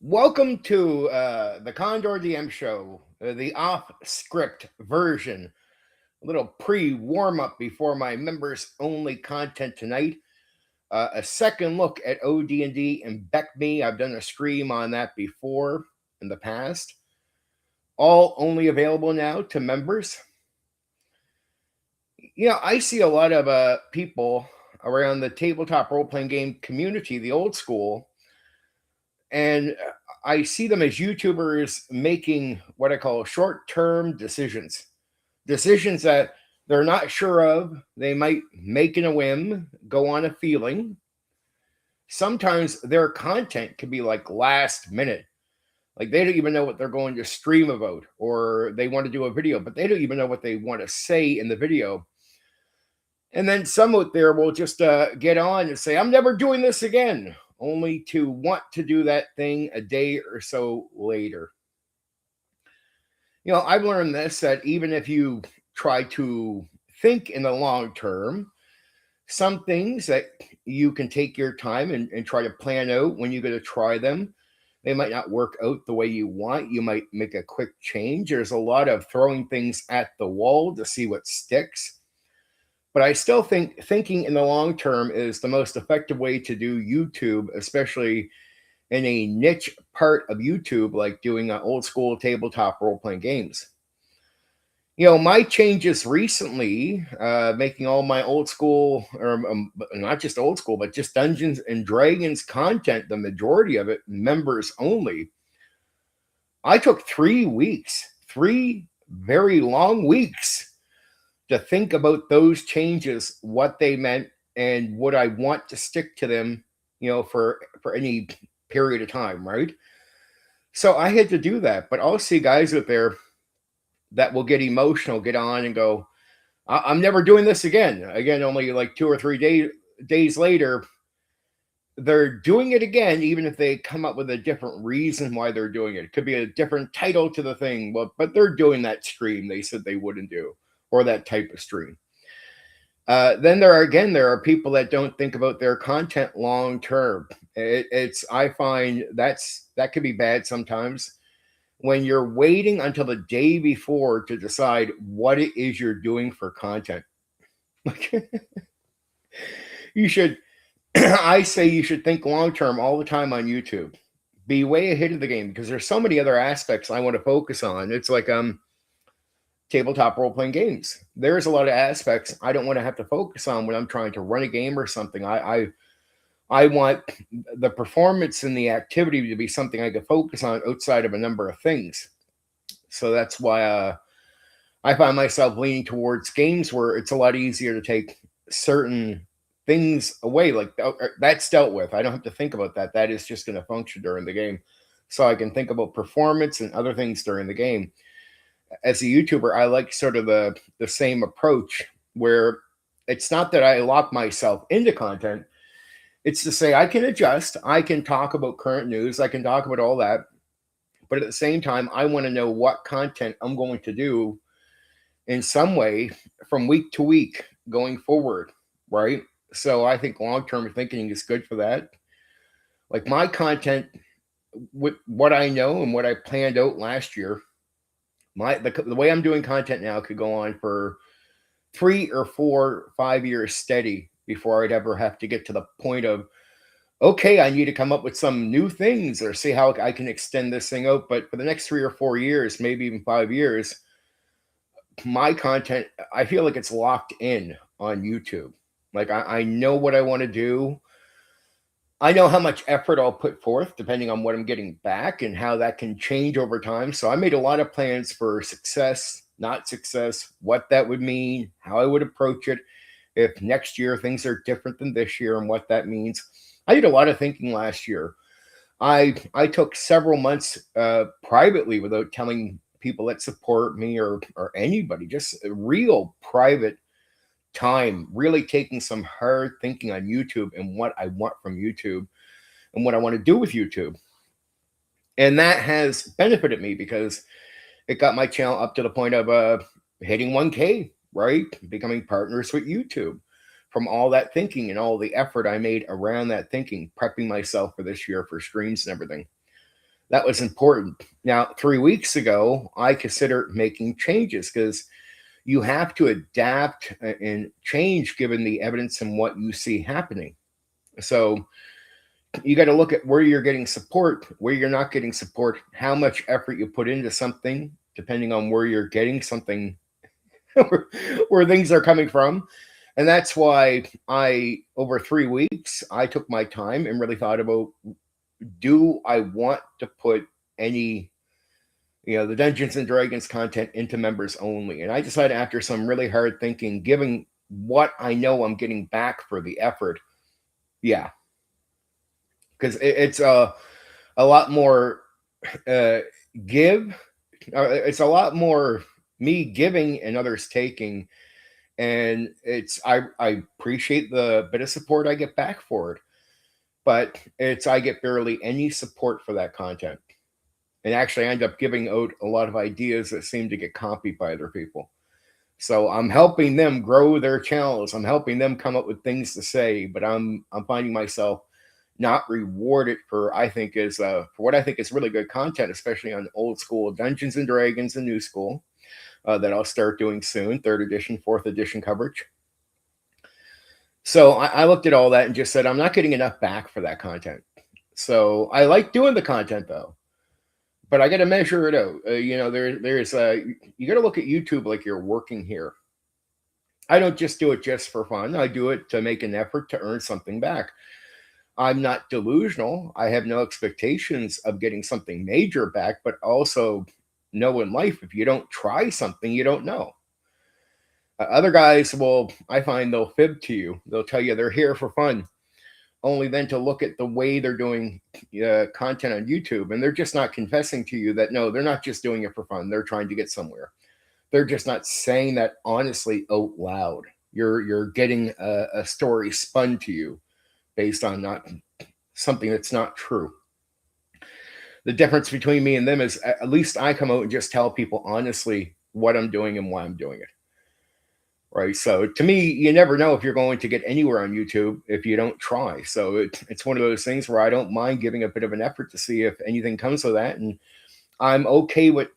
Welcome to the Condor DM show, the off script version. A little pre warm up before my members only content tonight. A second look at OD&D and Beck Me. I've done a stream on that before in the past. All only available now to members. You know, I see a lot of people around the tabletop role playing game community, the old school, and I see them as YouTubers making what I call short-term decisions that they're not sure of. They might make in a whim, go on a feeling. Sometimes their content can be like last minute. Like they don't even know what they're going to stream about, or they want to do a video, but they don't even know what they want to say in the video. And then some out there will just get on and say, I'm never doing this again, only to want to do that thing a day or so later. You know, I've learned this, that even if you try to think in the long term, some things that you can take your time and try to plan out when you're going to try them, they might not work out the way you want. You might make a quick change. There's a lot of throwing things at the wall to see what sticks. But I still think thinking in the long term is the most effective way to do YouTube, especially in a niche part of YouTube, like doing old school tabletop role playing games. You know, my changes recently, making all my old school, or not just old school, but just Dungeons and Dragons content, the majority of it members only. I took 3 weeks, 3 very long weeks, to think about those changes, what they meant, and would I want to stick to them, you know, for any period of time, right? So I had to do that. But I'll see guys out there that will get emotional, get on and go, I'm never doing this again. Again, only like 2 or 3 days later, they're doing it again, even if they come up with a different reason why they're doing it. It could be a different title to the thing, but they're doing that stream they said they wouldn't do, or that type of stream. Then there are people that don't think about their content long term. I find that could be bad sometimes when you're waiting until the day before to decide what it is you're doing for content. You should, I say you should think long term all the time on YouTube. Be way ahead of the game, because there's so many other aspects I want to focus on. It's like tabletop role playing games. There's a lot of aspects I don't want to have to focus on when I'm trying to run a game or something. I want the performance and the activity to be something I can focus on outside of a number of things. So that's why I find myself leaning towards games where it's a lot easier to take certain things away. Like that's dealt with. I don't have to think about that. That is just going to function during the game. So I can think about performance and other things during the game. As a YouTuber, I like sort of the same approach, where it's not that I lock myself into content. It's to say I can adjust. I can talk about current news. I can talk about all that. But at the same time, I want to know what content I'm going to do in some way from week to week going forward, right? So I think long-term thinking is good for that. Like my content, with what I know and what I planned out last year, the way I'm doing content now could go on for 3 or 4, 5 years steady before I'd ever have to get to the point of, okay, I need to come up with some new things or see how I can extend this thing out. But for the next 3 or 4 years, maybe even 5 years, my content, I feel like it's locked in on YouTube. Like I know what I want to do. I know how much effort I'll put forth depending on what I'm getting back and how that can change over time. So I made a lot of plans for success, not success, what that would mean, how I would approach it, if next year things are different than this year, and what that means. I did a lot of thinking last year. I took several months privately without telling people that support me or anybody, just a real private time, really taking some hard thinking on YouTube and what I want from YouTube and what I want to do with YouTube. And that has benefited me because it got my channel up to the point of hitting 1K, right? Becoming partners with YouTube from all that thinking and all the effort I made around that thinking, prepping myself for this year for streams and everything. That was important. Now, 3 weeks ago, I considered making changes because you have to adapt and change given the evidence and what you see happening. So you got to look at where you're getting support, where you're not getting support, how much effort you put into something, depending on where you're getting something, where things are coming from. And that's why over 3 weeks, I took my time and really thought about, do I want to put any, the Dungeons and Dragons content into members only? And I decided after some really hard thinking, given what I know I'm getting back for the effort, yeah, because it's a lot more uh, give. It's a lot more me giving and others taking, and I appreciate the bit of support I get back for it, but it's I get barely any support for that content, and actually I end up giving out a lot of ideas that seem to get copied by other people. So I'm helping them grow their channels. I'm helping them come up with things to say, but I'm finding myself not rewarded for what I think is really good content, especially on old school Dungeons and Dragons and new school that I'll start doing soon, third edition, fourth edition coverage. So I looked at all that and just said I'm not getting enough back for that content. So I like doing the content though, but I got to measure it out. There's you got to look at YouTube like you're working here. I don't just do it just for fun. I do it to make an effort to earn something back. I'm not delusional. I have no expectations of getting something major back, but also know in life, if you don't try something, you don't know. Other guys I find they'll fib to you. They'll tell you they're here for fun, only then to look at the way they're doing content on YouTube. And they're just not confessing to you that, no, they're not just doing it for fun. They're trying to get somewhere. They're just not saying that honestly out loud. You're getting a story spun to you based on not something that's not true. The difference between me and them is at least I come out and just tell people honestly what I'm doing and why I'm doing it. Right. So to me, you never know if you're going to get anywhere on YouTube if you don't try. So it's one of those things where I don't mind giving a bit of an effort to see if anything comes of that. And I'm okay with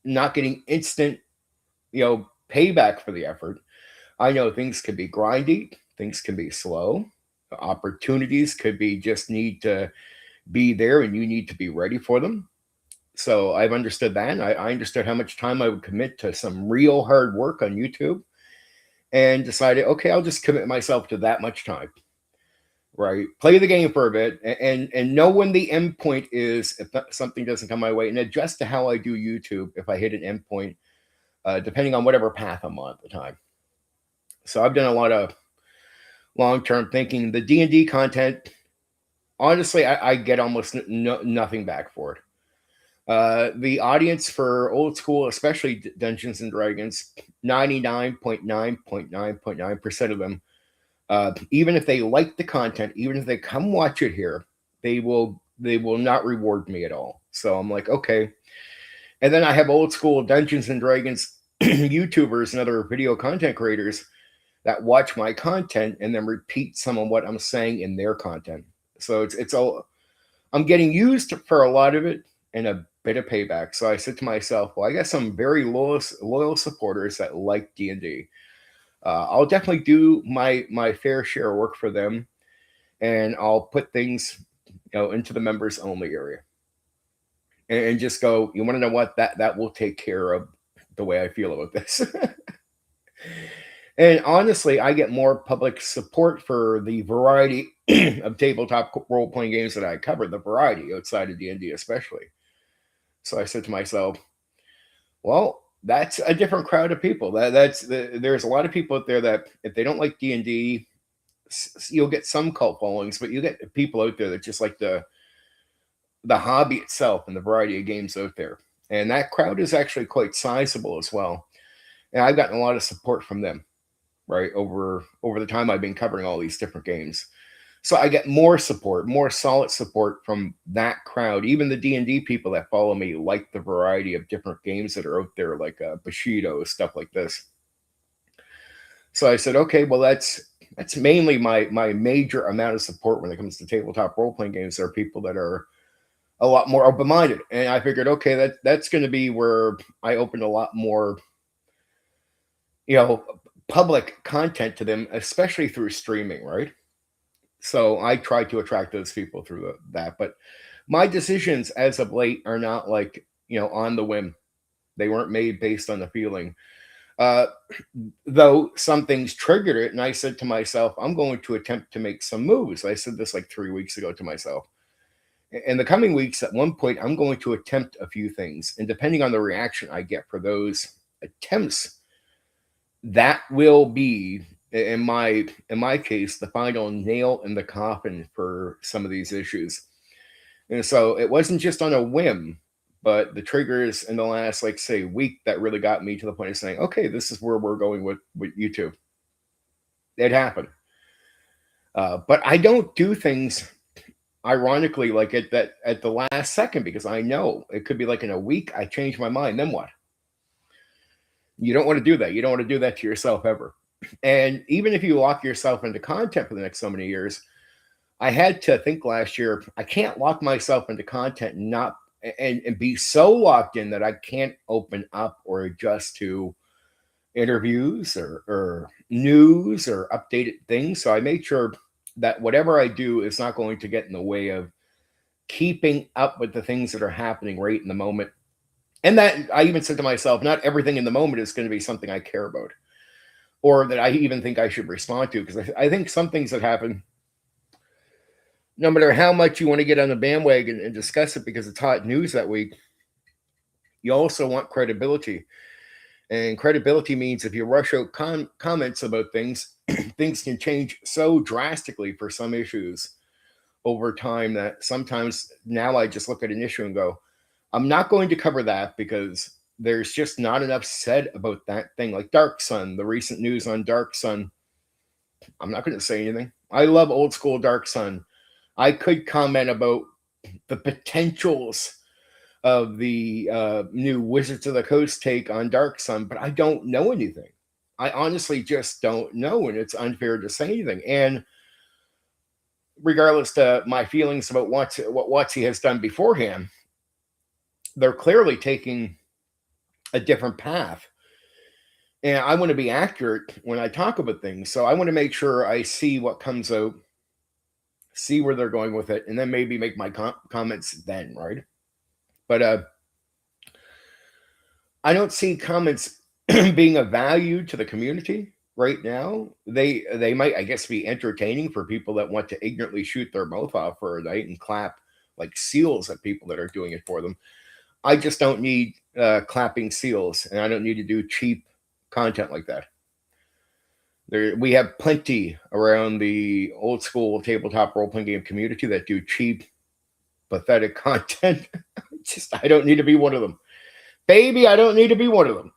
not getting instant, payback for the effort. I know things can be grindy, things can be slow. Opportunities could be just need to be there and you need to be ready for them. So I've understood that. And I understood how much time I would commit to some real hard work on YouTube and decided, okay, I'll just commit myself to that much time. Right. Play the game for a bit and know when the end point is if something doesn't come my way and adjust to how I do YouTube if I hit an end point, depending on whatever path I'm on at the time. So I've done a lot of long-term thinking. The D&D content, honestly, I get almost nothing back for it. The audience for old school, especially Dungeons and Dragons, 99.9.9.9% of them, even if they like the content, even if they come watch it here, they will not reward me at all. So I'm like, okay. And then I have old school Dungeons and Dragons YouTubers and other video content creators that watch my content and then repeat some of what I'm saying in their content. So it's all I'm getting used for a lot of it and a bit of payback. So I said to myself, well, I got some very loyal supporters that like D&D. I'll definitely do my fair share of work for them, and I'll put things into the members only area, and just go. You want to know what that will take care of the way I feel about this. And honestly, I get more public support for the variety of tabletop role playing games that I cover. The variety outside of D&D, especially. So I said to myself, well, that's a different crowd of people. There's a lot of people out there that if they don't like D&D, you'll get some cult followings, but you get people out there that just like the hobby itself and the variety of games out there. And that crowd is actually quite sizable as well. And I've gotten a lot of support from them, right, over the time I've been covering all these different games. So I get more support, more solid support from that crowd. Even the D&D people that follow me like the variety of different games that are out there, like Bushido, stuff like this. So I said, okay, well, that's mainly my major amount of support when it comes to tabletop role-playing games. There are people that are a lot more open-minded. And I figured, okay, that's going to be where I opened a lot more, public content to them, especially through streaming, right? So I tried to attract those people through that. But my decisions as of late are not like, on the whim. They weren't made based on the feeling. Uh, though some things triggered it, and I said to myself, I'm going to attempt to make some moves. I said this like 3 weeks ago to myself. In the coming weeks, at one point, I'm going to attempt a few things. And depending on the reaction I get for those attempts, that will be, in my case, the final nail in the coffin for some of these issues. And so it wasn't just on a whim, but the triggers in the last, like, say, week that really got me to the point of saying, okay, this is where we're going with YouTube. It happened. But I don't do things ironically like at the last second, because I know it could be like in a week I change my mind. Then what? You don't want to do that. You don't want to do that to yourself ever. And even if you lock yourself into content for the next so many years, I had to think last year, I can't lock myself into content and be so locked in that I can't open up or adjust to interviews or news or updated things. So I made sure that whatever I do is not going to get in the way of keeping up with the things that are happening right in the moment. And that I even said to myself, not everything in the moment is going to be something I care about or that I even think I should respond to. Because I think some things that happen, no matter how much you want to get on the bandwagon and discuss it because it's hot news that week, you also want credibility. And credibility means if you rush out comments about things, things can change so drastically for some issues over time that sometimes now I just look at an issue and go, I'm not going to cover that because there's just not enough said about that thing. Like Dark Sun, the recent news on Dark Sun, I'm not going to say anything. I love old school Dark Sun. I could comment about the potentials of the new Wizards of the Coast take on Dark Sun, but I don't know anything. I honestly just don't know, and it's unfair to say anything. And regardless to my feelings about what WotC has done beforehand, they're clearly taking a different path. And I want to be accurate when I talk about things. So I want to make sure I see what comes out, see where they're going with it, and then maybe make my comments then, right? But I don't see comments being of value to the community right now. They might, I guess, be entertaining for people that want to ignorantly shoot their mouth off for a night and clap like seals at people that are doing it for them. I just don't need clapping seals, and I don't need to do cheap content like that. We have plenty around the old school tabletop role-playing game community that do cheap, pathetic content. I don't need to be one of them. Baby, I don't need to be one of them.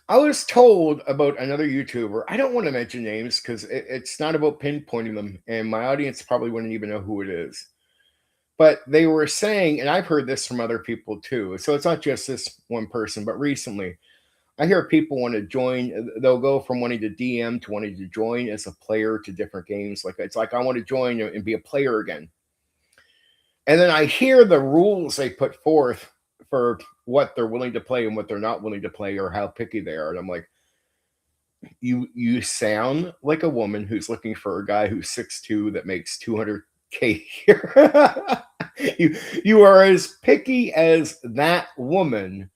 I was told about another YouTuber. I don't want to mention names because it's not about pinpointing them, and my audience probably wouldn't even know who it is. But they were saying, and I've heard this from other people too, so it's not just this one person, but recently, I hear people want to join. They'll go from wanting to DM to wanting to join as a player to different games. Like it's like I want to join and be a player again. And then I hear the rules they put forth for what they're willing to play and what they're not willing to play or how picky they are. And I'm like, you sound like a woman who's looking for a guy who's 6'2" that makes 200K a year. you are as picky as that woman.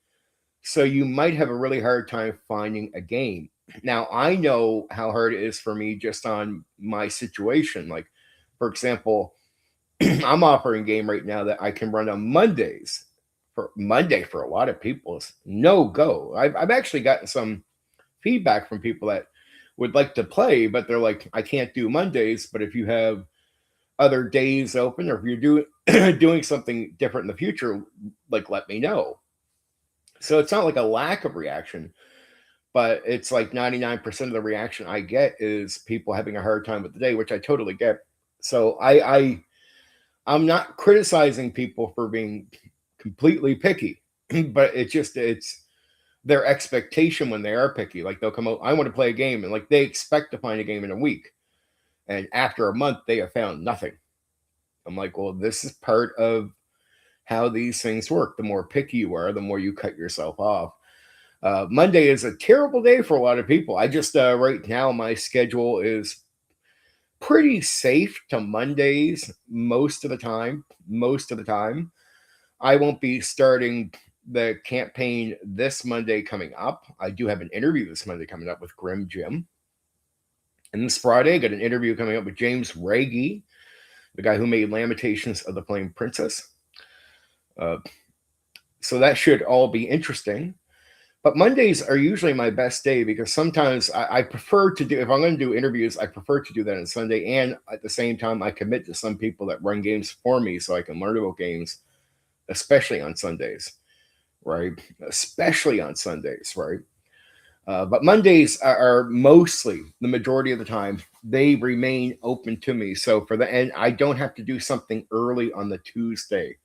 So you might have a really hard time finding a game. Now, I know how hard it is for me just on my situation. Like, for example, I'm offering a game right now that I can run on Mondays. For Monday, for a lot of people, is no go. I've actually gotten some feedback from people that would like to play, but they're like, I can't do Mondays. But if you have other days open, or if you're doing something different in the future, like let me know. So it's not like a lack of reaction, but it's like 99% of the reaction I get is people having a hard time with the day, which I totally get. So I'm not criticizing people for being completely picky, but it's their expectation when they are picky. Like they'll come out, I want to play a game, and like they expect to find a game in a week. And after a month, they have found nothing. I'm like, well, this is part of how these things work. The more picky you are, the more you cut yourself off. Monday is a terrible day for a lot of people. I just, right now, my schedule is pretty safe to Mondays most of the time. Most of the time. I won't be starting the campaign this Monday coming up. I do have an interview this Monday coming up with Grim Jim. And this Friday, I got an interview coming up with James Raggy, the guy who made Lamentations of the Flame Princess. So that should all be interesting. But Mondays are usually my best day because sometimes I prefer to do, if I'm going to do interviews, I prefer to do that on Sunday. And at the same time, I commit to some people that run games for me so I can learn about games, especially on Sundays, right? Especially on Sundays, right? But Mondays are mostly, the majority of the time, they remain open to me. So and I don't have to do something early on the Tuesday.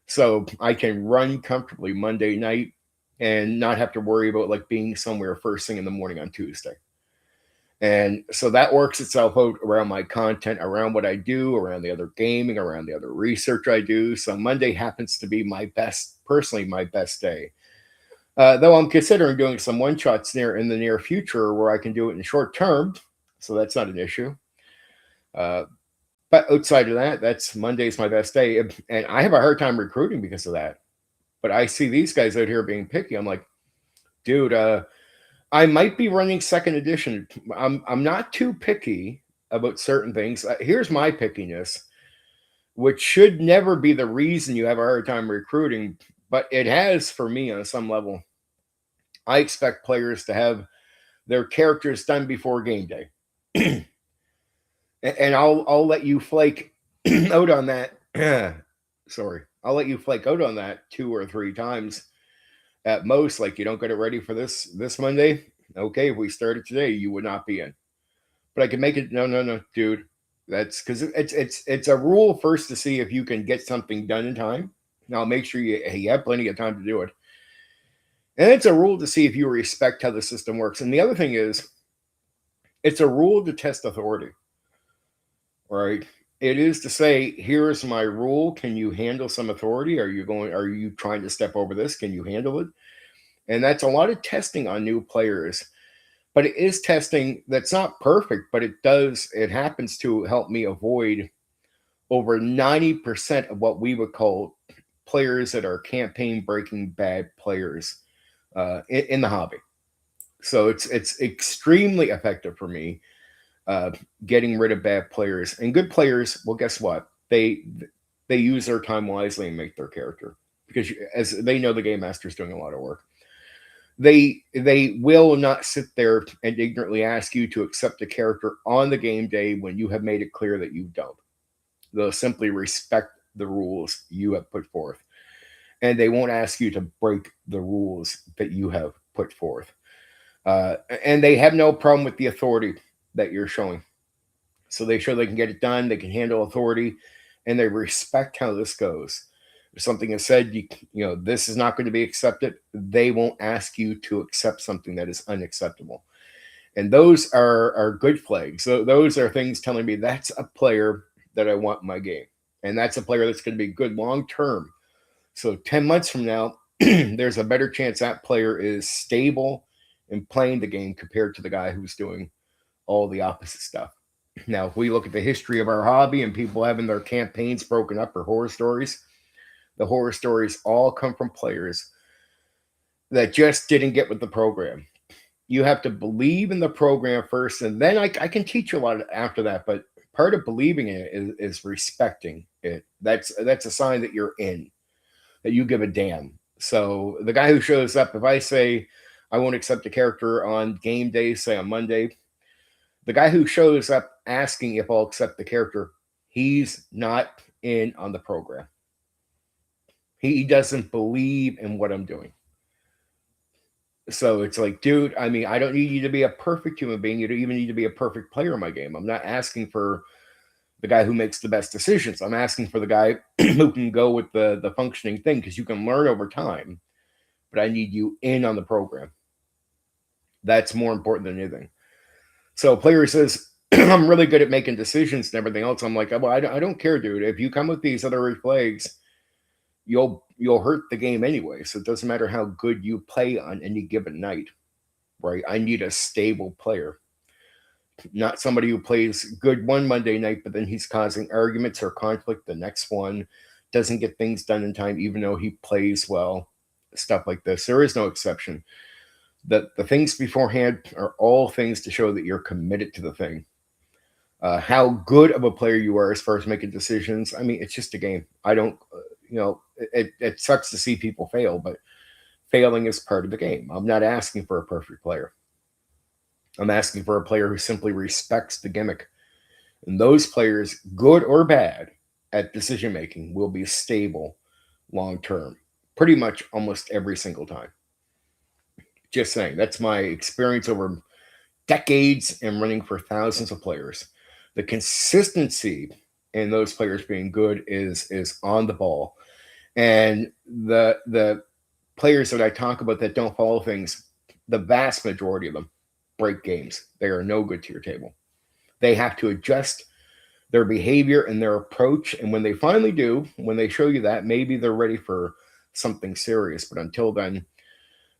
So I can run comfortably Monday night and not have to worry about like being somewhere first thing in the morning on Tuesday. And so that works itself out around my content, around what I do, around the other gaming, around the other research I do. So Monday happens to be personally my best day. Though I'm considering doing some one-shots in the near future where I can do it in short term. So that's not an issue. But outside of that, that's Monday's my best day. And I have a hard time recruiting because of that. But I see these guys out here being picky. I'm like, dude, I might be running second edition. I'm not too picky about certain things. Here's my pickiness, which should never be the reason you have a hard time recruiting, but it has for me on some level. I expect players to have their characters done before game day. And I'll let you flake out on that. Sorry. I'll let you flake out on that 2 or 3 times at most. Like, you don't get it ready for this Monday. Okay, if we started today, you would not be in. But I can make it. No, dude. That's because it's a rule first to see if you can get something done in time. Now make sure you have plenty of time to do it. And it's a rule to see if you respect how the system works. And the other thing is, it's a rule to test authority. Right? It is to say, here's my rule. Can you handle some authority? Are you trying to step over this? Can you handle it? And that's a lot of testing on new players. But it is testing that's not perfect, but it happens to help me avoid over 90% of what we would call players that are campaign breaking bad players in the hobby. So it's extremely effective for me. Getting rid of bad players and good players. Well, guess what? They use their time wisely and make their character because as they know, the game master's doing a lot of work. They will not sit there and ignorantly ask you to accept a character on the game day when you have made it clear that you don't. They'll simply respect the rules you have put forth, and they won't ask you to break the rules that you have put forth. And they have no problem with the authority that you're showing. So they show they can get it done, they can handle authority, and they respect how this goes. If something is said, you know, this is not going to be accepted, they won't ask you to accept something that is unacceptable. And those are good flags. So those are things telling me that's a player that I want in my game. And that's a player that's going to be good long term. So 10 months from now, there's a better chance that player is stable and playing the game compared to the guy who's doing all the opposite stuff. Now, if we look at the history of our hobby and people having their campaigns broken up or horror stories, the horror stories all come from players that just didn't get with the program. You have to believe in the program first, and then I can teach you a lot after that. But part of believing in it is respecting it. That's a sign that you're in, that you give a damn. So the guy who shows up, if I say I won't accept a character on game day, say on Monday, the guy who shows up asking if I'll accept the character, he's not in on the program. He doesn't believe in what I'm doing. So it's like, dude, I mean, I don't need you to be a perfect human being. You don't even need to be a perfect player in my game. I'm not asking for the guy who makes the best decisions. I'm asking for the guy who can go with the functioning thing, because you can learn over time. but I need you in on the program. That's more important than anything. So a player says, I'm really good at making decisions and everything else. I'm like, well, I don't care, dude. If you come with these other red flags, you'll hurt the game anyway. So it doesn't matter how good you play on any given night, right? I need a stable player, not somebody who plays good one Monday night, but then he's causing arguments or conflict the next one, doesn't get things done in time, even though he plays well, stuff like this. There is no exception. The things beforehand are all things to show that you're committed to the thing. How good of a player you are as far as making decisions. I mean, it's just a game. I don't, it sucks to see people fail, but failing is part of the game. I'm not asking for a perfect player. I'm asking for a player who simply respects the gimmick. And those players, good or bad at decision making, will be stable long term, pretty much almost every single time. Just saying, that's my experience over decades and running for thousands of players. The consistency in those players being good is on the ball. And the players that I talk about that don't follow things, the vast majority of them break games. They are no good to your table. They have to adjust their behavior and their approach. And when they finally do, when they show you that, maybe they're ready for something serious. But until then,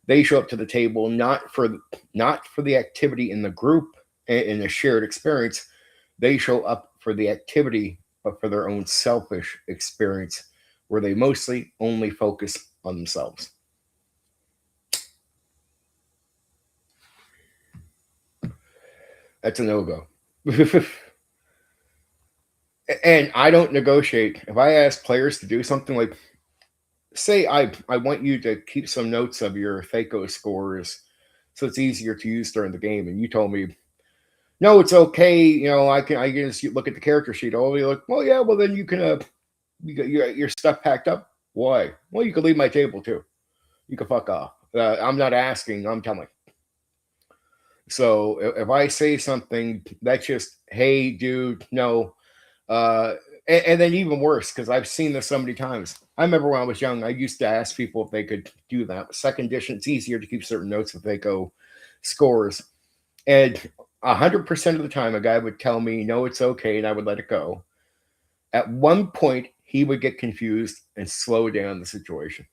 they show up to the table not for the activity in the group in a shared experience. They show up for the activity, but for their own selfish experience, where they mostly only focus on themselves. That's a no-go. And I don't negotiate. If I ask players to do something like, say I want you to keep some notes of your THACO scores so it's easier to use during the game, and you told me, no, it's okay, I can just look at the character sheet. Oh, you look, well, yeah, well, then you can you got your stuff packed up. Why? Well, you could leave my table too. You can fuck off. I'm not asking, I'm telling. So if I say something, that's just, hey, dude, no. And then even worse, because I've seen this so many times. I remember when I was young, I used to ask people if they could do that. Second edition, it's easier to keep certain notes if they go scores. And 100% of the time, a guy would tell me, no, it's okay, and I would let it go. At one point, he would get confused and slow down the situation.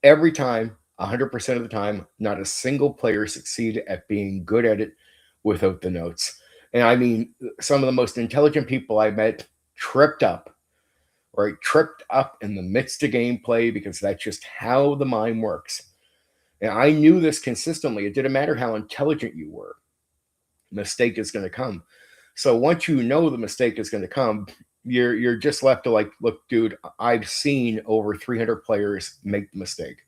Every time, 100% of the time, not a single player succeeded at being good at it without the notes. And I mean, some of the most intelligent people I met tripped up, right? Tripped up in the midst of gameplay, because that's just how the mind works. And I knew this consistently. It didn't matter how intelligent you were. Mistake is going to come. So once you know the mistake is going to come, you're just left to like, look, dude, I've seen over 300 players make the mistake.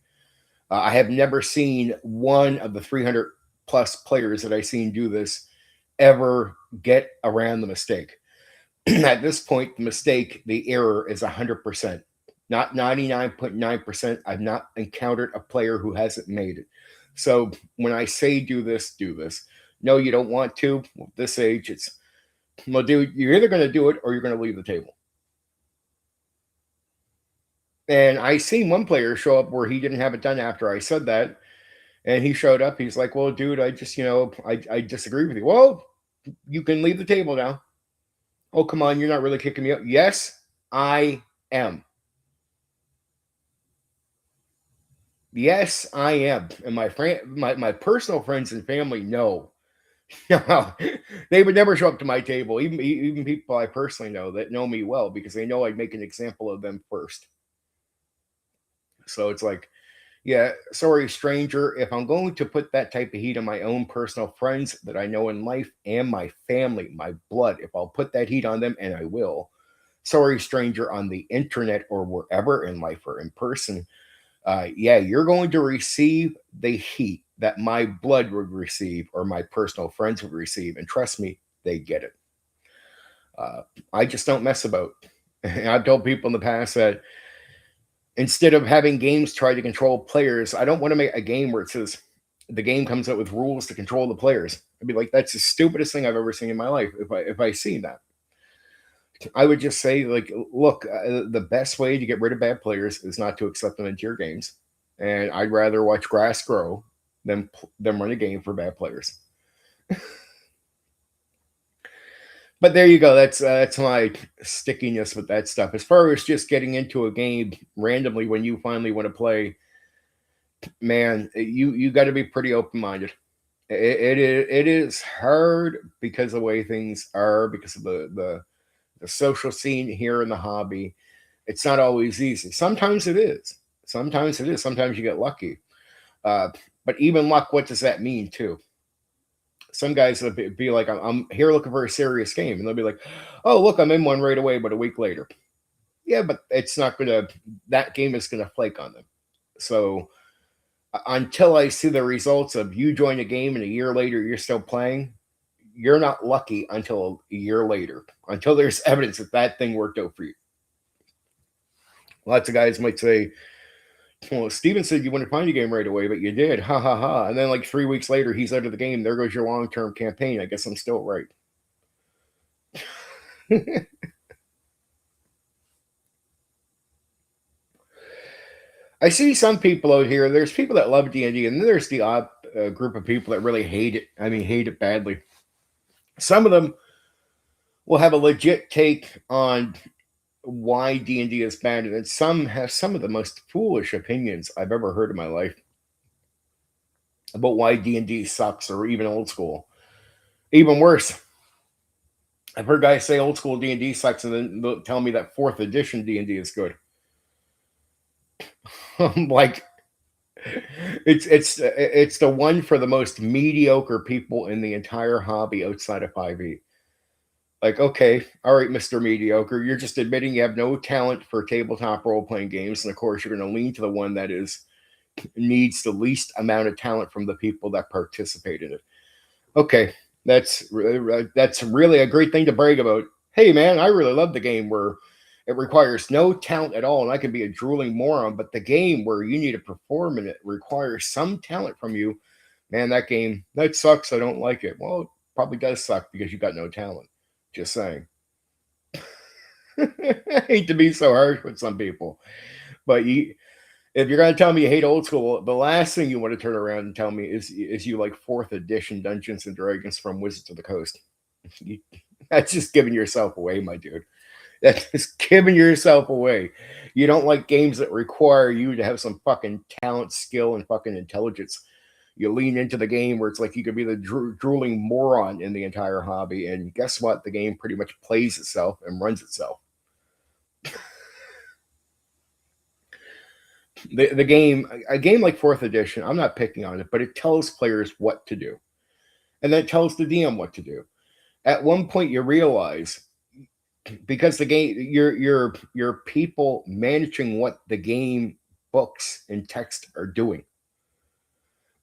I have never seen one of the 300 plus players that I've seen do this ever get around the mistake. At this point, the mistake, the error is 100%, not 99.9%. I've not encountered a player who hasn't made it. So when I say do this, do this. No, you don't want to. Well, at this age, it's, well, dude, you're either going to do it or you're going to leave the table. And I seen one player show up where he didn't have it done after I said that. And he showed up. He's like, well, dude, I just, I disagree with you. Well, you can leave the table now. Oh, come on. You're not really kicking me out. Yes, I am. Yes, I am. And my personal friends and family know. They would never show up to my table. Even people I personally know that know me well, because they know I'd make an example of them first. So it's like, yeah, sorry, stranger. If I'm going to put that type of heat on my own personal friends that I know in life and my family, my blood, if I'll put that heat on them, and I will, sorry, stranger, on the internet or wherever in life or in person, yeah, you're going to receive the heat that my blood would receive or my personal friends would receive. And trust me, they get it. I just don't mess about. And I've told people in the past that instead of having games try to control players, I don't want to make a game where it says the game comes up with rules to control the players. I'd be like, that's the stupidest thing I've ever seen in my life. If I see that, I would just say, like, look, the best way to get rid of bad players is not to accept them into your games. And I'd rather watch grass grow than run a game for bad players. But there you go. That's my stickiness with that stuff. As far as just getting into a game randomly when you finally want to play, man, you got to be pretty open minded. It is hard because of the way things are, because of the social scene here in the hobby. It's not always easy. Sometimes it is. Sometimes it is. Sometimes you get lucky. Uh, but even luck, what does that mean too? Some guys will be like, I'm here looking for a serious game, and they'll be like, oh, look, I'm in one right away, but a week later. Yeah, but it's not gonna. That game is gonna flake on them. So until I see the results of you join a game and a year later you're still playing, you're not lucky until a year later, until there's evidence that that thing worked out for you. Lots of guys might say, well, Steven said you wouldn't find a game right away, but you did. Ha ha ha. And then like 3 weeks later, he's out of the game. There goes your long-term campaign. I guess I'm still right. I see some people out here. There's people that love D&D, and then there's the odd group of people that really hate it. I mean, hate it badly. Some of them will have a legit take on why D&D is bad, and some have some of the most foolish opinions I've ever heard in my life about why D&D sucks, or even old school. Even worse, I've heard guys say old school D&D sucks, and then they'll tell me that 4th edition D&D is good. I'm like, it's the one for the most mediocre people in the entire hobby outside of 5e. Like, okay, all right, Mr. Mediocre, you're just admitting you have no talent for tabletop role playing games, and of course you're going to lean to the one that needs the least amount of talent from the people that participate in it. Okay, that's really a great thing to brag about. Hey, man, I really love the game where it requires no talent at all, and I can be a drooling moron. But the game where you need to perform and it requires some talent from you, man, that game that sucks. I don't like it. Well, it probably does suck because you got no talent. Just saying. I hate to be so harsh with some people, but if you're gonna tell me you hate old school, the last thing you want to turn around and tell me is you like 4th edition Dungeons and Dragons from Wizards of the Coast. That's just giving yourself away, my dude. That's just giving yourself away. You don't like games that require you to have some fucking talent, skill, and fucking intelligence. You lean into the game where it's like you could be the drooling moron in the entire hobby, and guess what? The game pretty much plays itself and runs itself. The game, a game like 4th edition, I'm not picking on it, but it tells players what to do, and then it tells the DM what to do. At one point, you realize, because the game, your people managing what the game books and text are doing.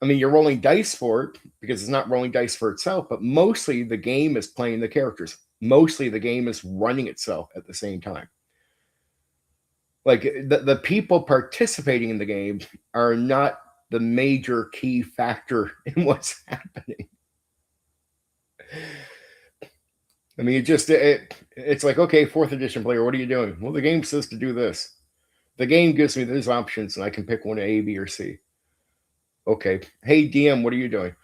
I mean, you're rolling dice for it because it's not rolling dice for itself, but mostly the game is playing the characters. Mostly the game is running itself at the same time. Like the people participating in the game are not the major key factor in what's happening. I mean, it's like, okay, 4th edition player, what are you doing? Well, the game says to do this. The game gives me these options, and I can pick one A, B, or C. Okay. Hey, DM, what are you doing?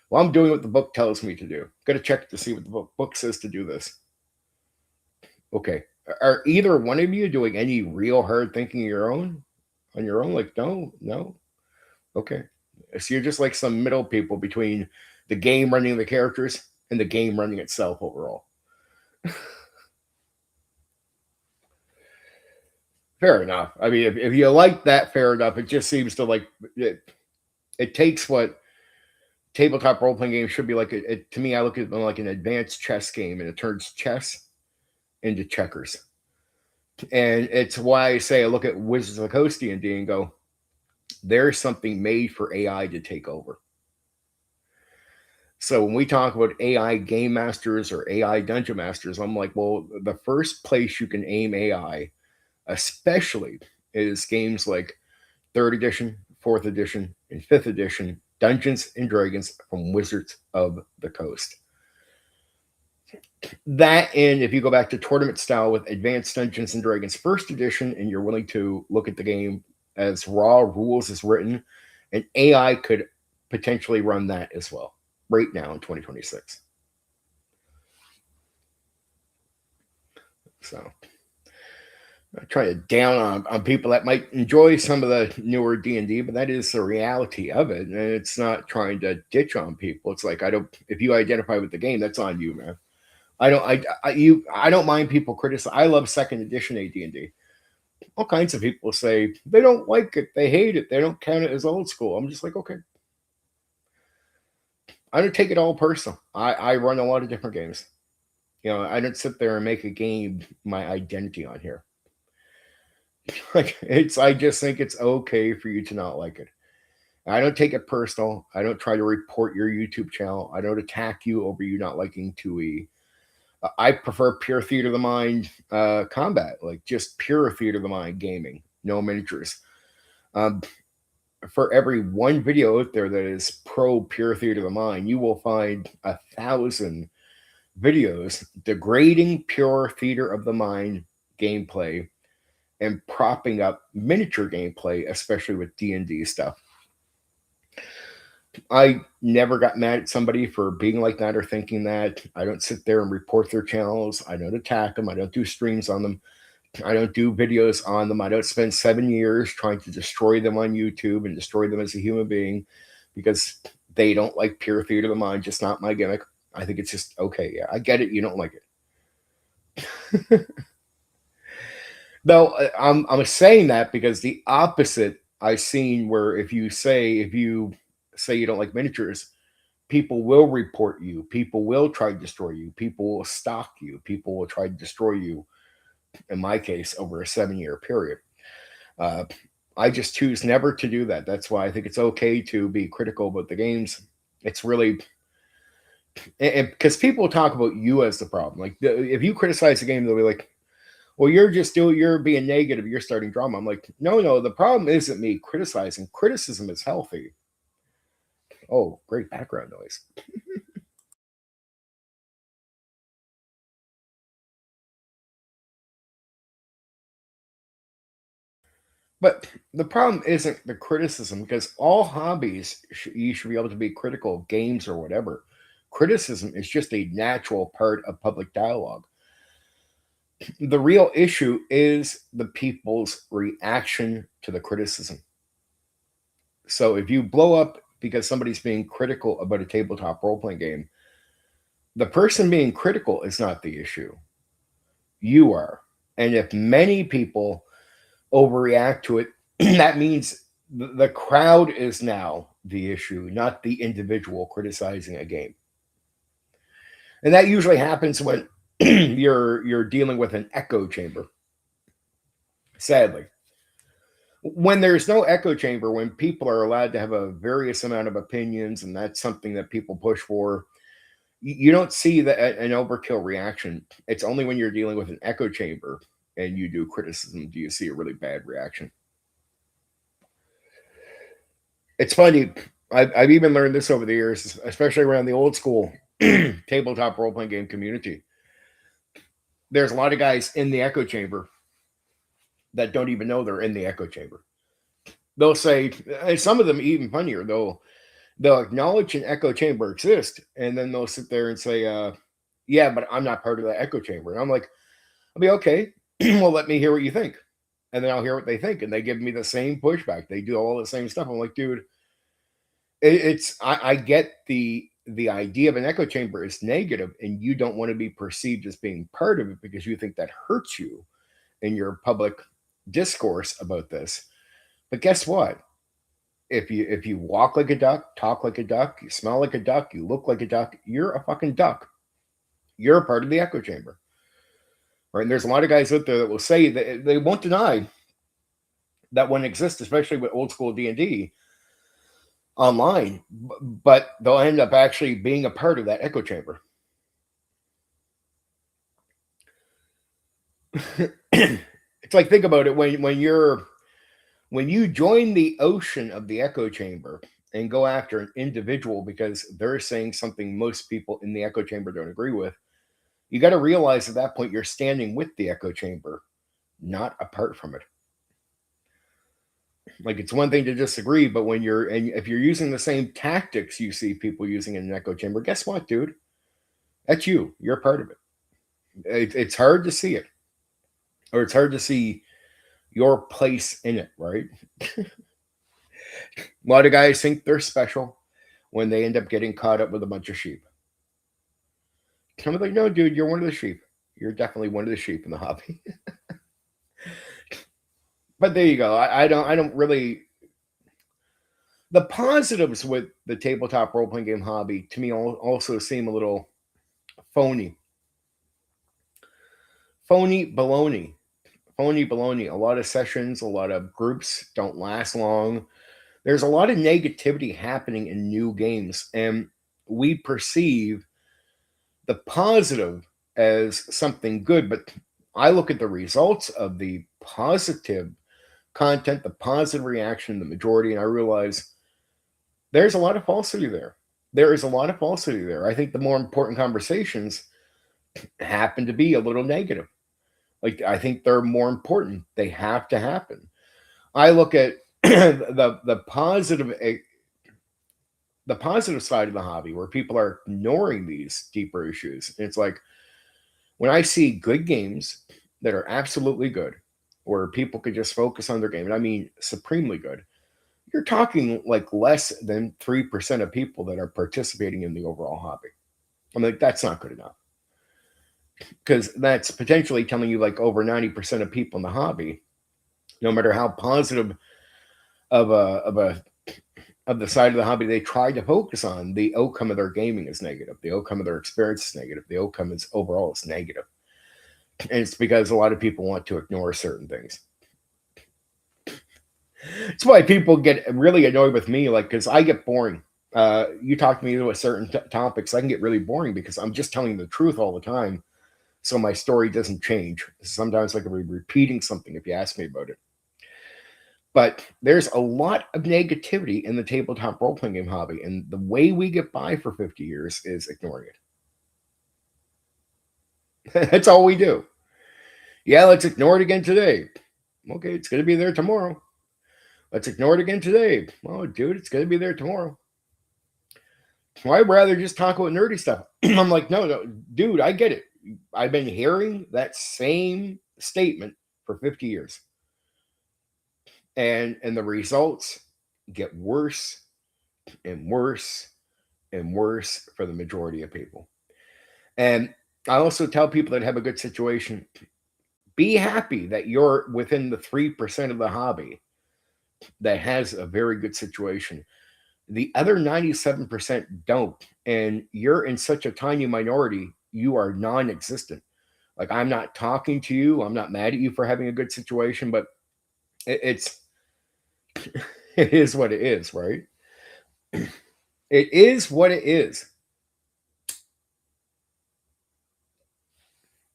Well, I'm doing what the book tells me to do. Got to check to see what the book says to do this. Okay. Are either one of you doing any real hard thinking on your own? Like, no. Okay. So you're just like some middle people between the game running the characters and the game running itself overall. Fair enough. I mean, if you like that, fair enough. It just seems to like it takes what tabletop role playing games should be like. To me, I look at them like an advanced chess game, and it turns chess into checkers. And it's why I say I look at Wizards of the Coast D&D and go, there's something made for AI to take over. So when we talk about AI game masters or AI dungeon masters, I'm like, well, the first place you can aim AI, especially, is games like 3rd edition, 4th edition, and 5th edition Dungeons and Dragons from Wizards of the Coast. That, and if you go back to tournament style with Advanced Dungeons and Dragons 1st edition, and you're willing to look at the game as raw rules as written, and AI could potentially run that as well right now in 2026. So I try to down on people that might enjoy some of the newer D&D, but that is the reality of it. And it's not trying to ditch on people. It's like, I don't, if you identify with the game, that's on you, man. I don't mind people criticize. I love second edition AD&D. All kinds of people say they don't like it, they hate it, they don't count it as old school. I'm just like, okay. I don't take it all personal. I run a lot of different games. You know, I don't sit there and make a game my identity on here. Like I just think it's okay for you to not like it. I don't take it personal. I don't try to report your YouTube channel. I don't attack you over you not liking 2E. I prefer pure theater of the mind combat, like just pure theater of the mind gaming, no miniatures. For every one video out there that is pro pure theater of the mind, you will find 1,000 videos degrading pure theater of the mind gameplay and propping up miniature gameplay, especially with D&D stuff. I never got mad at somebody for being like that or thinking that. I don't sit there and report their channels. I don't attack them. I don't do streams on them. I don't do videos on them. I don't spend 7 years trying to destroy them on YouTube and destroy them as a human being because they don't like pure theater of the mind, just not my gimmick. I think it's just, okay, yeah, I get it. You don't like it. Though I'm saying that because the opposite I've seen where if you say you don't like miniatures, people will report you. People will try to destroy you. People will stalk you. People will try to destroy you. In my case, over a 7-year period. I just choose never to do that. That's why I think it's okay to be critical about the games. It's really because people talk about you as the problem. Like if you criticize the game, they'll be like, "Well, you're being negative. You're starting drama." I'm like, no. The problem isn't me criticizing. Criticism is healthy. Oh, great background noise. But the problem isn't the criticism because all hobbies, you should be able to be critical of games or whatever. Criticism is just a natural part of public dialogue. The real issue is the people's reaction to the criticism. So if you blow up because somebody's being critical about a tabletop role playing game, the person being critical is not the issue. You are. And if many people overreact to it, that means the crowd is now the issue, not the individual criticizing a game. And that usually happens when you're dealing with an echo chamber. Sadly, when there's no echo chamber, when people are allowed to have a various amount of opinions, and that's something that people push for, you don't see an overkill reaction. It's only when you're dealing with an echo chamber and you do criticism do you see a really bad reaction. It's funny. I've even learned this over the years, especially around the old school tabletop role playing game community. There's a lot of guys in the echo chamber that don't even know they're in the echo chamber. They'll say, and some of them even funnier. They'll acknowledge an echo chamber exists, and then they'll sit there and say, "Yeah, but I'm not part of the echo chamber." And I'm like, "I'll be okay. Well, let me hear what you think." And then I'll hear what they think, and they give me the same pushback. They do all the same stuff. I'm like, dude, I get the idea of an echo chamber is negative, and you don't want to be perceived as being part of it because you think that hurts you in your public discourse about this. But guess what? If you walk like a duck, talk like a duck, you smell like a duck, you look like a duck, you're a fucking duck. You're a part of the echo chamber. Right? And there's a lot of guys out there that will say that they won't deny that one exists, especially with old school D&D online, but they'll end up actually being a part of that echo chamber. It's like, think about it when you join the ocean of the echo chamber and go after an individual because they're saying something most people in the echo chamber don't agree with, you got to realize at that point you're standing with the echo chamber, not apart from it. Like, it's one thing to disagree, but if you're using the same tactics you see people using in an echo chamber, guess what, dude? That's you. You're a part of it. It's hard to see it, or it's hard to see your place in it, right? A lot of guys think they're special when they end up getting caught up with a bunch of sheep. I'm like, no, dude, you're one of the sheep. You're definitely one of the sheep in the hobby. But there you go. I don't really. The positives with the tabletop role playing game hobby to me also seem a little phony. Phony baloney. Phony baloney. A lot of sessions, a lot of groups don't last long. There's a lot of negativity happening in new games, and we perceive the positive as something good, but I look at the results of the positive content, the positive reaction, the majority, and I realize there's a lot of falsity there. There is a lot of falsity there. I think the more important conversations happen to be a little negative. Like, I think they're more important. They have to happen. I look at the positive side of the hobby where people are ignoring these deeper issues. And it's like, when I see good games that are absolutely good, where people could just focus on their game, and I mean supremely good, you're talking like less than 3% of people that are participating in the overall hobby. I'm like, that's not good enough. Because that's potentially telling you like over 90% of people in the hobby, no matter how positive of the side of the hobby they try to focus on, the outcome of their gaming is negative. The outcome of their experience is negative. The outcome is overall is negative. And it's because a lot of people want to ignore certain things. It's why people get really annoyed with me, like, because I get boring. You talk to me with certain topics, I can get really boring because I'm just telling the truth all the time. So my story doesn't change. Sometimes I could be repeating something if you ask me about it. But there's a lot of negativity in the tabletop role-playing game hobby, and the way we get by for 50 years is ignoring it. That's all we do. Yeah, let's ignore it again today. Okay, it's going to be there tomorrow. Let's ignore it again today. Oh, dude, it's going to be there tomorrow. Well, I'd rather just talk about nerdy stuff. I'm like, no, dude, I get it. I've been hearing that same statement for 50 years. And the results get worse and worse and worse for the majority of people. And I also tell people that have a good situation, be happy that you're within the 3% of the hobby that has a very good situation. The other 97% don't. And you're in such a tiny minority, you are non-existent. Like, I'm not talking to you. I'm not mad at you for having a good situation, but it's it is what it is, right? It is what it is.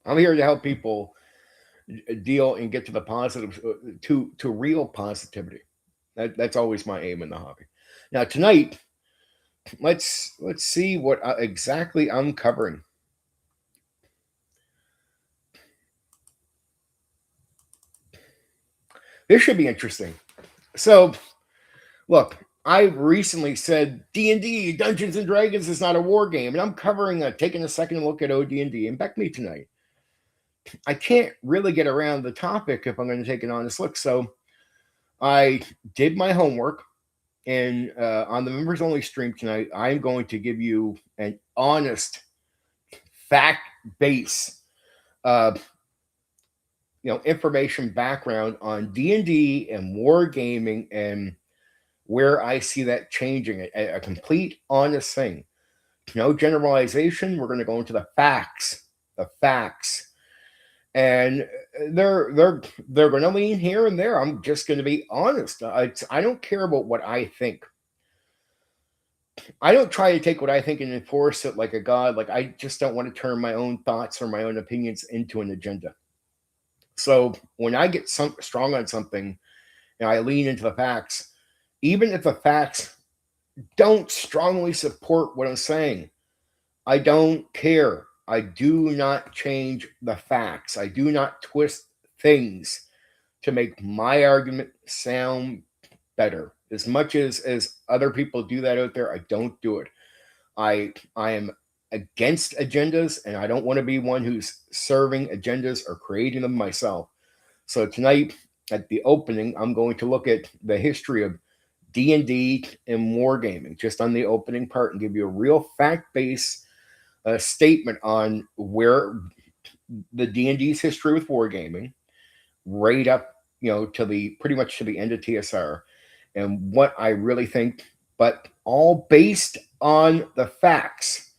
I'm here to help people deal and get to the positive, to real positivity. That's always my aim in the hobby. Now tonight, let's see what exactly I'm covering. This should be interesting. So, look, I recently said D&D, Dungeons and Dragons, is not a war game, and I'm taking a second look at OD&D, and back me tonight. I can't really get around the topic if I'm going to take an honest look. So I did my homework, and on the members only stream tonight, I'm going to give you an honest, fact base, information background on D&D and wargaming and where I see that changing. A complete honest thing. No generalization. We're going to go into the facts. The facts. And they're going to lean here and there. I'm just going to be honest. I don't care about what I think. I don't try to take what I think and enforce it like a god. Like, I just don't want to turn my own thoughts or my own opinions into an agenda. So when I get strong on something and I lean into the facts, even if the facts don't strongly support what I'm saying, I don't care. I do not change the facts. I do not twist things to make my argument sound better. As much as other people do that out there, I don't do it. I am against agendas, and I don't want to be one who's serving agendas or creating them myself. So tonight at the opening, I'm going to look at the history of D&D and wargaming, just on the opening part, and give you a real fact-based statement on where the D&D's history with wargaming, right up, to the pretty much to the end of TSR, and what I really think, but all based on the facts,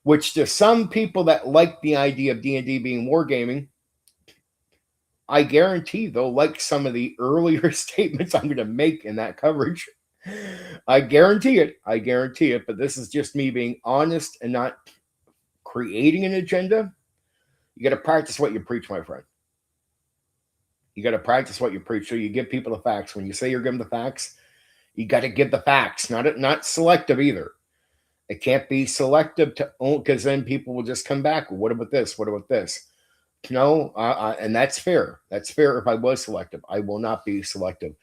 which to some people that like the idea of D&D being wargaming, I guarantee they'll like some of the earlier statements I'm going to make in that coverage. I guarantee it. I guarantee it. But this is just me being honest and not creating an agenda. You got to practice what you preach, my friend. You got to practice what you preach. So you give people the facts. When you say you're giving the facts, you got to give the facts, not selective either. It can't be selective because then people will just come back. Well, what about this? What about this? No, and that's fair. That's fair if I was selective. I will not be selective.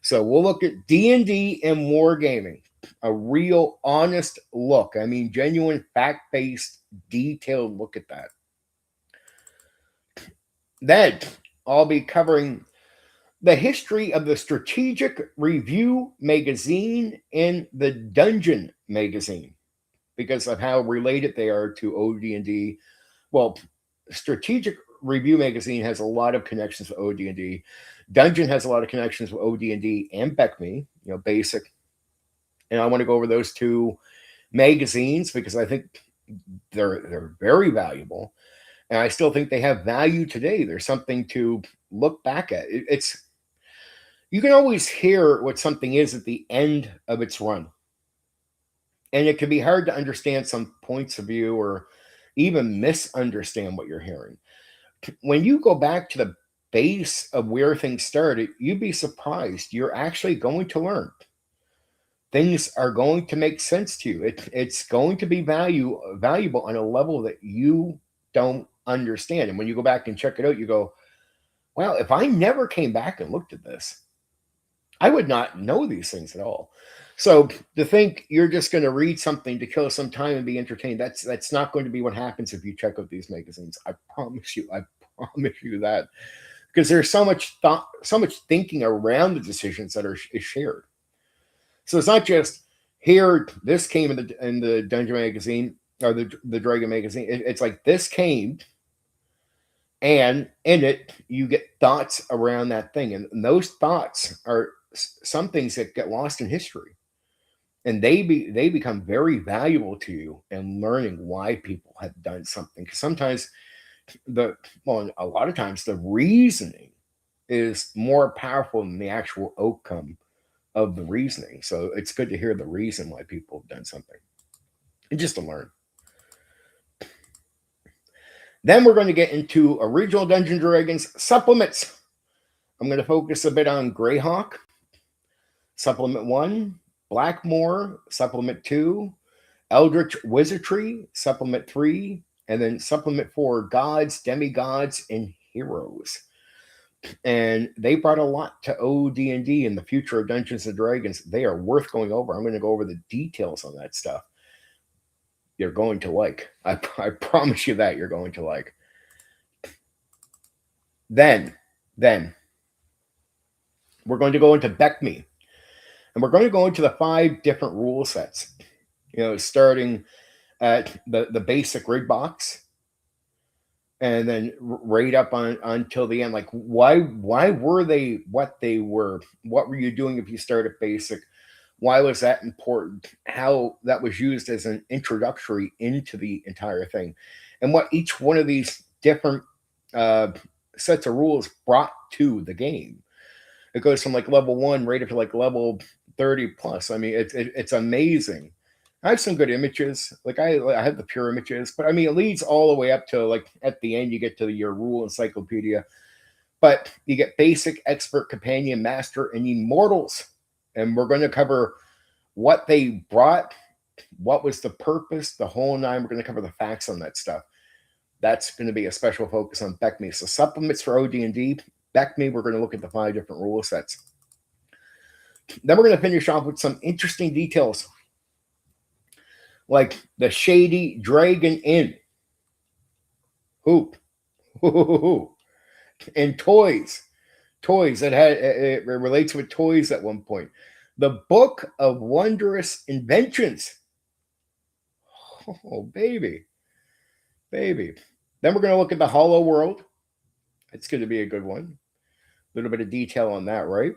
So we'll look at D&D and wargaming, a real honest look. I mean, genuine, fact-based, detailed look at that. Then I'll be covering the history of the Strategic Review magazine and the Dungeon magazine, because of how related they are to OD&D. Well, Strategic Review magazine has a lot of connections with OD&D. Dungeon has a lot of connections with OD&D and BECME, basic. And I want to go over those two magazines because I think they're very valuable. And I still think they have value today. There's something to look back at. You can always hear what something is at the end of its run. And it can be hard to understand some points of view or even misunderstand what you're hearing. When you go back to the base of where things started, you'd be surprised. You're actually going to learn. Things are going to make sense to you. It's going to be valuable on a level that you don't understand. And when you go back and check it out, you go, well, if I never came back and looked at this, I would not know these things at all. So to think you're just going to read something to kill some time and be entertained, that's not going to be what happens if you check out these magazines. I promise you that. Because there's so much thought, so much thinking around the decisions that is shared. So it's not just here, this came in the Dungeon magazine or the Dragon magazine. It's like this came, and in it you get thoughts around that thing, and those thoughts are some things that get lost in history, and they become very valuable to you in learning why people have done something. Because sometimes a lot of times the reasoning is more powerful than the actual outcome of the reasoning. So it's good to hear the reason why people have done something, and just to learn. Then we're going to get into original Dungeons & Dragons supplements. I'm going to focus a bit on Greyhawk, Supplement 1, Blackmoor, Supplement 2, Eldritch Wizardry, Supplement 3, and then Supplement 4, Gods, Demigods, and Heroes. And they brought a lot to OD&D in the future of Dungeons & Dragons. They are worth going over. I'm going to go over the details on that stuff. You're going to like. I promise you that you're going to like. Then we're going to go into BECME. And we're going to go into the 5 different rule sets. Starting at the basic rig box, and then right up on until the end. Like why were they what they were? What were you doing if you start at basic? Why was that important? How that was used as an introductory into the entire thing, and what each one of these different sets of rules brought to the game. It goes from like level 1 right up to like level 30 plus. I mean, it's amazing. I have some good images. Like I have the pure images, but I mean, it leads all the way up to like at the end, you get to your rule encyclopedia, but you get basic, expert, companion, master, and immortals. And we're going to cover what they brought, what was the purpose, the whole nine. We're going to cover the facts on that stuff. That's going to be a special focus on BECME. So supplements for OD&D, BECME, we're going to look at the 5 different rule sets. Then we're going to finish off with some interesting details, like the Shady Dragon Inn. Hoop. And toys. Toys that had it relates with toys at one point. The Book of Wondrous Inventions. Oh, baby. Baby. Then we're going to look at the Hollow World. It's going to be a good one. A little bit of detail on that, right?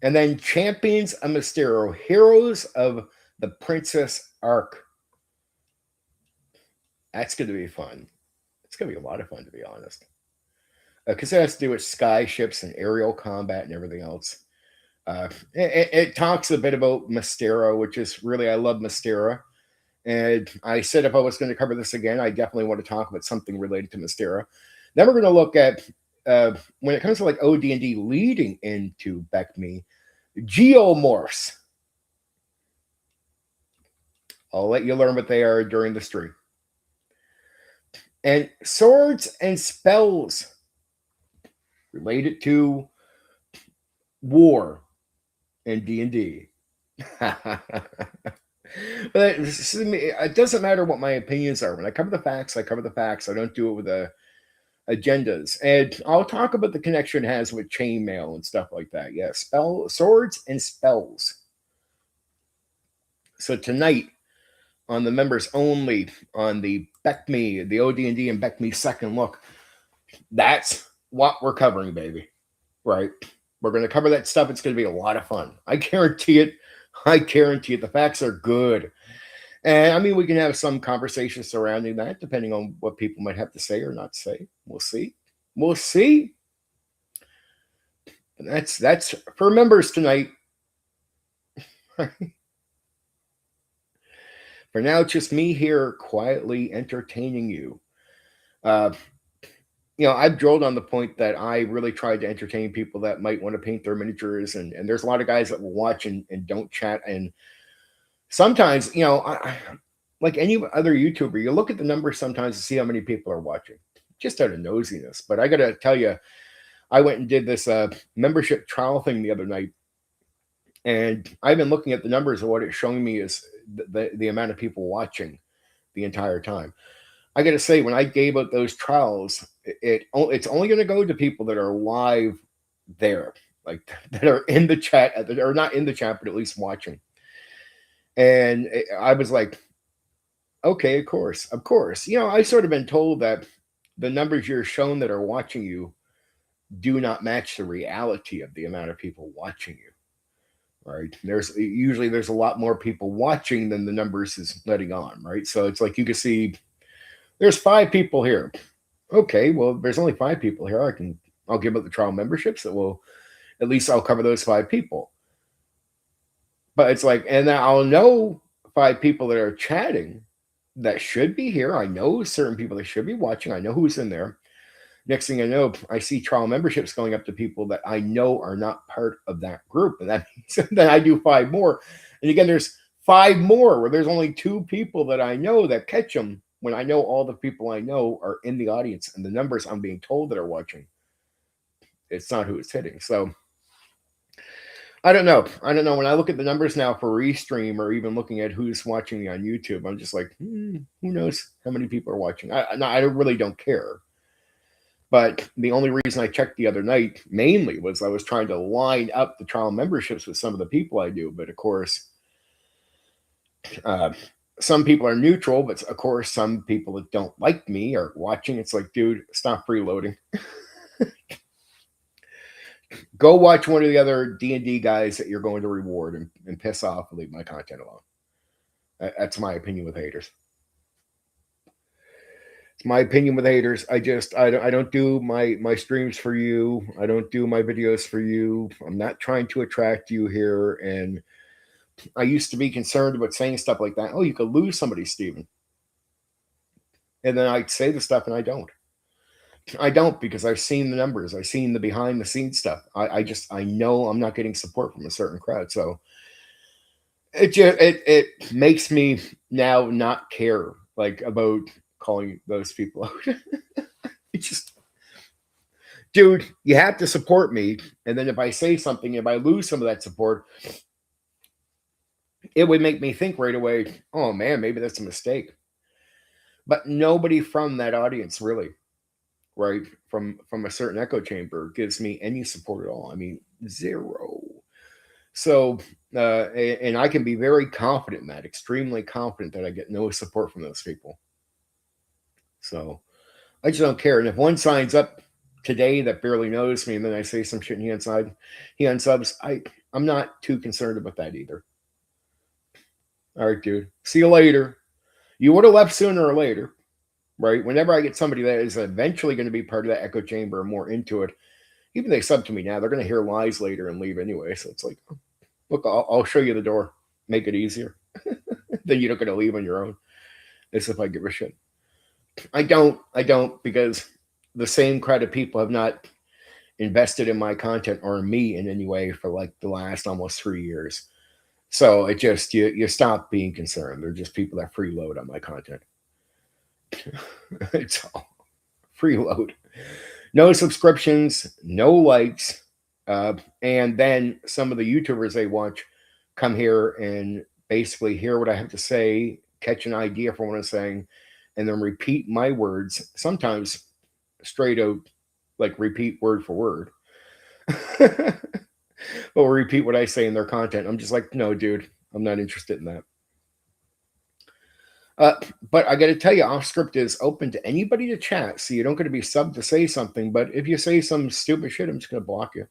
And then Champions of Mysterio, Heroes of the Princess Arc. That's going to be fun. It's going to be a lot of fun, to be honest. Because it has to do with sky ships and aerial combat and everything else. It talks a bit about Mysterio, which is really, I love Mysterio. And I said if I was going to cover this again, I definitely want to talk about something related to Mysterio. Then we're going to look at, when it comes to like AD&D leading into BECME, geomorphs. I'll let you learn what they are during the stream. And swords and spells related to war and D&D. But it doesn't matter what my opinions are. When I cover the facts, I cover the facts. I don't do it with agendas. And I'll talk about the connection it has with chainmail and stuff like that. Yeah, swords and spells. So tonight, on the members only, on the BECME, the OD&D and BECME second look, that's what we're covering, baby. Right? We're going to cover that stuff. It's going to be a lot of fun. I guarantee it. I guarantee it. The facts are good. And I mean, we can have some conversation surrounding that, depending on what people might have to say or not say. We'll see. We'll see. And that's for members tonight. For now, it's just me here quietly entertaining you. I've drilled on the point that I really tried to entertain people that might want to paint their miniatures. And there's a lot of guys that will watch and don't chat. And sometimes, like any other YouTuber, you look at the numbers sometimes to see how many people are watching, just out of nosiness. But I got to tell you, I went and did this membership trial thing the other night. And I've been looking at the numbers, and what it's showing me is the amount of people watching the entire time. I got to say, when I gave out those trials, it's only going to go to people that are live there, like that are in the chat, or not in the chat, but at least watching. And I was like, okay, of course. I sort of been told that the numbers you're shown that are watching you do not match the reality of the amount of people watching you. Right? There's a lot more people watching than the numbers is letting on, right? So it's like you can see there's 5 people here. Okay, well, there's only 5 people here. I'll give out the trial memberships that will, at least I'll cover those 5 people. But it's like, and I'll know 5 people that are chatting that should be here. I know certain people that should be watching. I know who's in there. Next thing I know, I see trial memberships going up to people that I know are not part of that group. And that means that I do 5 more. And again, there's 5 more where there's only 2 people that I know that catch them when I know all the people I know are in the audience. And the numbers I'm being told that are watching, it's not who it's hitting. So I don't know. When I look at the numbers now for Restream, or even looking at who's watching me on YouTube, I'm just like, who knows how many people are watching? I really don't care. But the only reason I checked the other night mainly was I was trying to line up the trial memberships with some of the people I do. But of course, some people are neutral, but of course, some people that don't like me are watching. It's like, dude, stop freeloading. Go watch one of the other D&D guys that you're going to reward and piss off and leave my content alone. That's my opinion with haters. It's my opinion with haters. I don't do my streams for you. I don't do my videos for you. I'm not trying to attract you here. And I used to be concerned about saying stuff like that. Oh, you could lose somebody, Steven. And then I'd say the stuff and I don't. I don't, because I've seen the numbers. I've seen the behind the scenes stuff. I know I'm not getting support from a certain crowd. So it makes me now not care about calling those people out. dude, you have to support me. And then if I say something, if I lose some of that support, it would make me think right away, oh man, maybe that's a mistake. But nobody from that audience really, right, from a certain echo chamber gives me any support at all. I mean, zero. So, and I can be very confident in that, extremely confident that I get no support from those people. So I just don't care. And if one signs up today that barely knows me and then I say some shit and he unsubs, I'm not too concerned about that either. All right, dude. See you later. You would have left sooner or later, right? Whenever I get somebody that is eventually going to be part of that echo chamber and more into it, even if they sub to me now, they're going to hear lies later and leave anyway. So it's like, look, I'll show you the door. Make it easier. Then you're not going to leave on your own. As if I give a shit. I don't because the same crowd of people have not invested in my content or me in any way for like the last almost 3 years. So it just, you stop being concerned. They're just people that freeload on my content. It's all freeload. No subscriptions, no likes. And then some of the YouTubers they watch come here and basically hear what I have to say, catch an idea for what I'm saying, and then repeat my words, sometimes straight out, like repeat word for word. Or repeat what I say in their content. I'm just like, no, dude, I'm not interested in that. But I got to tell you, off script is open to anybody to chat, so you don't get to be subbed to say something. But if you say some stupid shit, I'm just going to block you.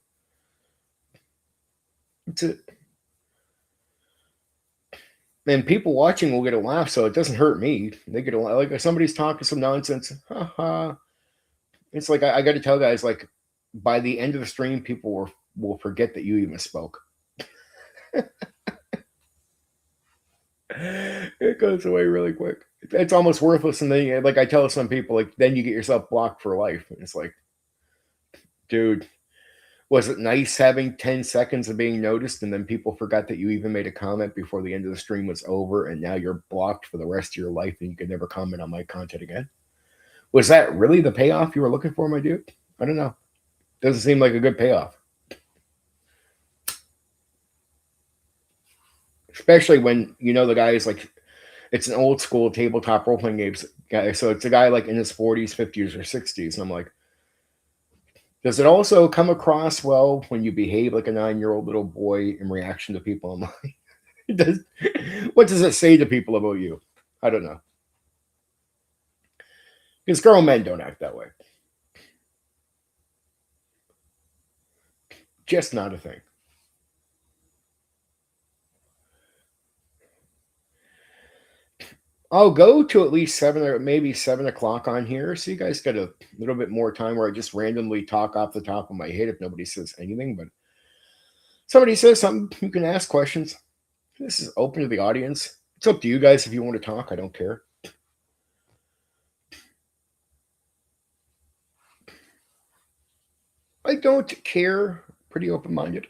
That's it. And people watching will get a laugh, so it doesn't hurt me. They get a laugh. Like if somebody's talking some nonsense, it's like I got to tell guys, like by the end of the stream, people will forget that you even spoke. It goes away really quick. It's almost worthless. And then, like I tell some people, like then you get yourself blocked for life. And it's like, dude, was it nice having 10 seconds of being noticed and then people forgot that you even made a comment before the end of the stream was over and now you're blocked for the rest of your life and you can never comment on my content again? Was that really the payoff you were looking for, my dude? I don't know. Doesn't seem like a good payoff. Especially when you know the guy is like, it's an old school tabletop role playing games guy. So it's a guy like in his 40s, 50s, or 60s. And I'm like, does it also come across well when you behave like a 9-year-old little boy in reaction to people online? What does it say to people about you? I don't know. Because grown men don't act that way. Just not a thing. I'll go to at least 7 or maybe 7 o'clock on here. So you guys got a little bit more time where I just randomly talk off the top of my head if nobody says anything. But somebody says something, you can ask questions. This is open to the audience. It's up to you guys if you want to talk. I don't care. I don't care. Pretty open-minded.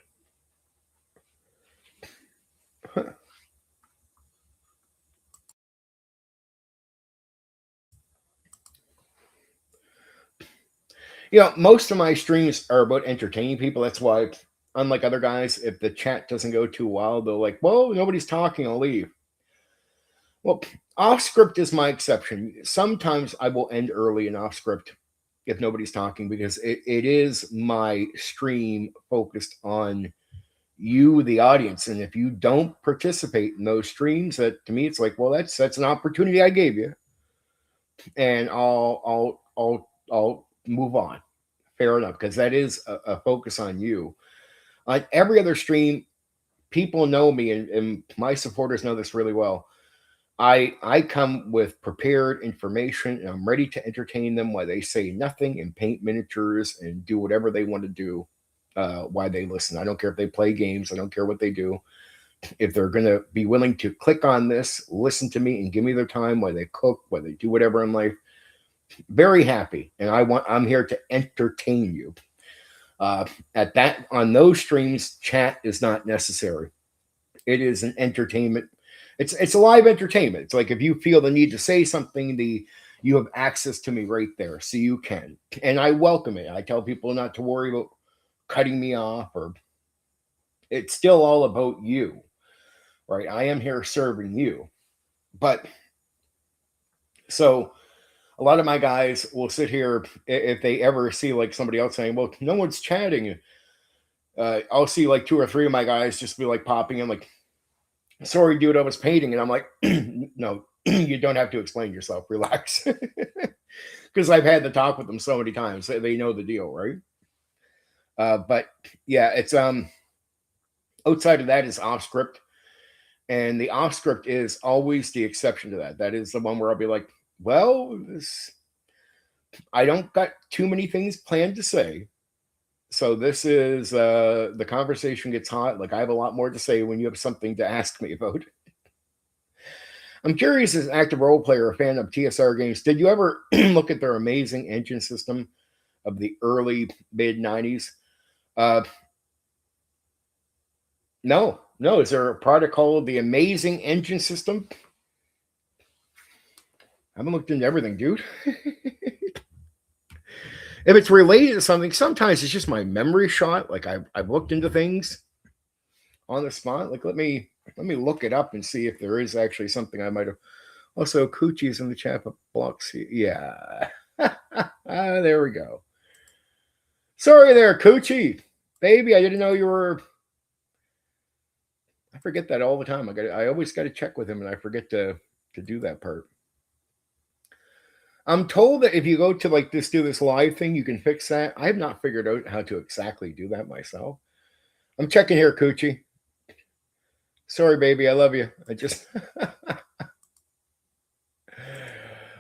You know, most of my streams are about entertaining people. That's why, unlike other guys, if the chat doesn't go too well, they're like, well, nobody's talking, I'll leave. Well, off script is my exception. Sometimes I will end early in off script if nobody's talking because it is my stream focused on you, the audience. And if you don't participate in those streams, that to me, it's like, well, that's an opportunity I gave you. And I'll move on. Fair enough, because that is a focus on you. On every other stream, people know me, and my supporters know this really well. I come with prepared information, and I'm ready to entertain them while they say nothing and paint miniatures and do whatever they want to do while they listen. I don't care if they play games. I don't care what they do. If they're going to be willing to click on this, listen to me, and give me their time while they cook, while they do whatever in life, very happy. And I'm here to entertain you. On those streams, chat is not necessary. It is an entertainment. It's a live entertainment. It's like if you feel the need to say something, you have access to me right there, so you can. And I welcome it. I tell people not to worry about cutting me off, or it's still all about you, right? I am here serving you. But so a lot of my guys will sit here if they ever see like somebody else saying, well, no one's chatting. I'll see like 2 or 3 of my guys just be like popping in like, sorry, dude, I was painting. And I'm like, no, you don't have to explain yourself. Relax. Because I've had the talk with them so many times. They know the deal, right? But yeah, it's outside of that is off script. And the off script is always the exception to that. That is the one where I'll be like, well, I don't got too many things planned to say. So this is the conversation gets hot. Like I have a lot more to say when you have something to ask me about. I'm curious, as an active role player, a fan of TSR games, did you ever look at their amazing engine system of the early mid 90s? No. Is there a product called the Amazing Engine System? I haven't looked into everything, dude. If it's related to something, sometimes it's just my memory shot. Like I've looked into things on the spot. Like let me look it up and see if there is actually something I might have. Also, Coochie's in the chat blocks. Yeah. There we go. Sorry there, Coochie. Baby, I didn't know you were. I forget that all the time. I always got to check with him, and I forget to do that part. I'm told that if you go to like do this live thing, you can fix that. I have not figured out how to exactly do that myself. I'm checking here, Coochie. Sorry, baby. I love you. I just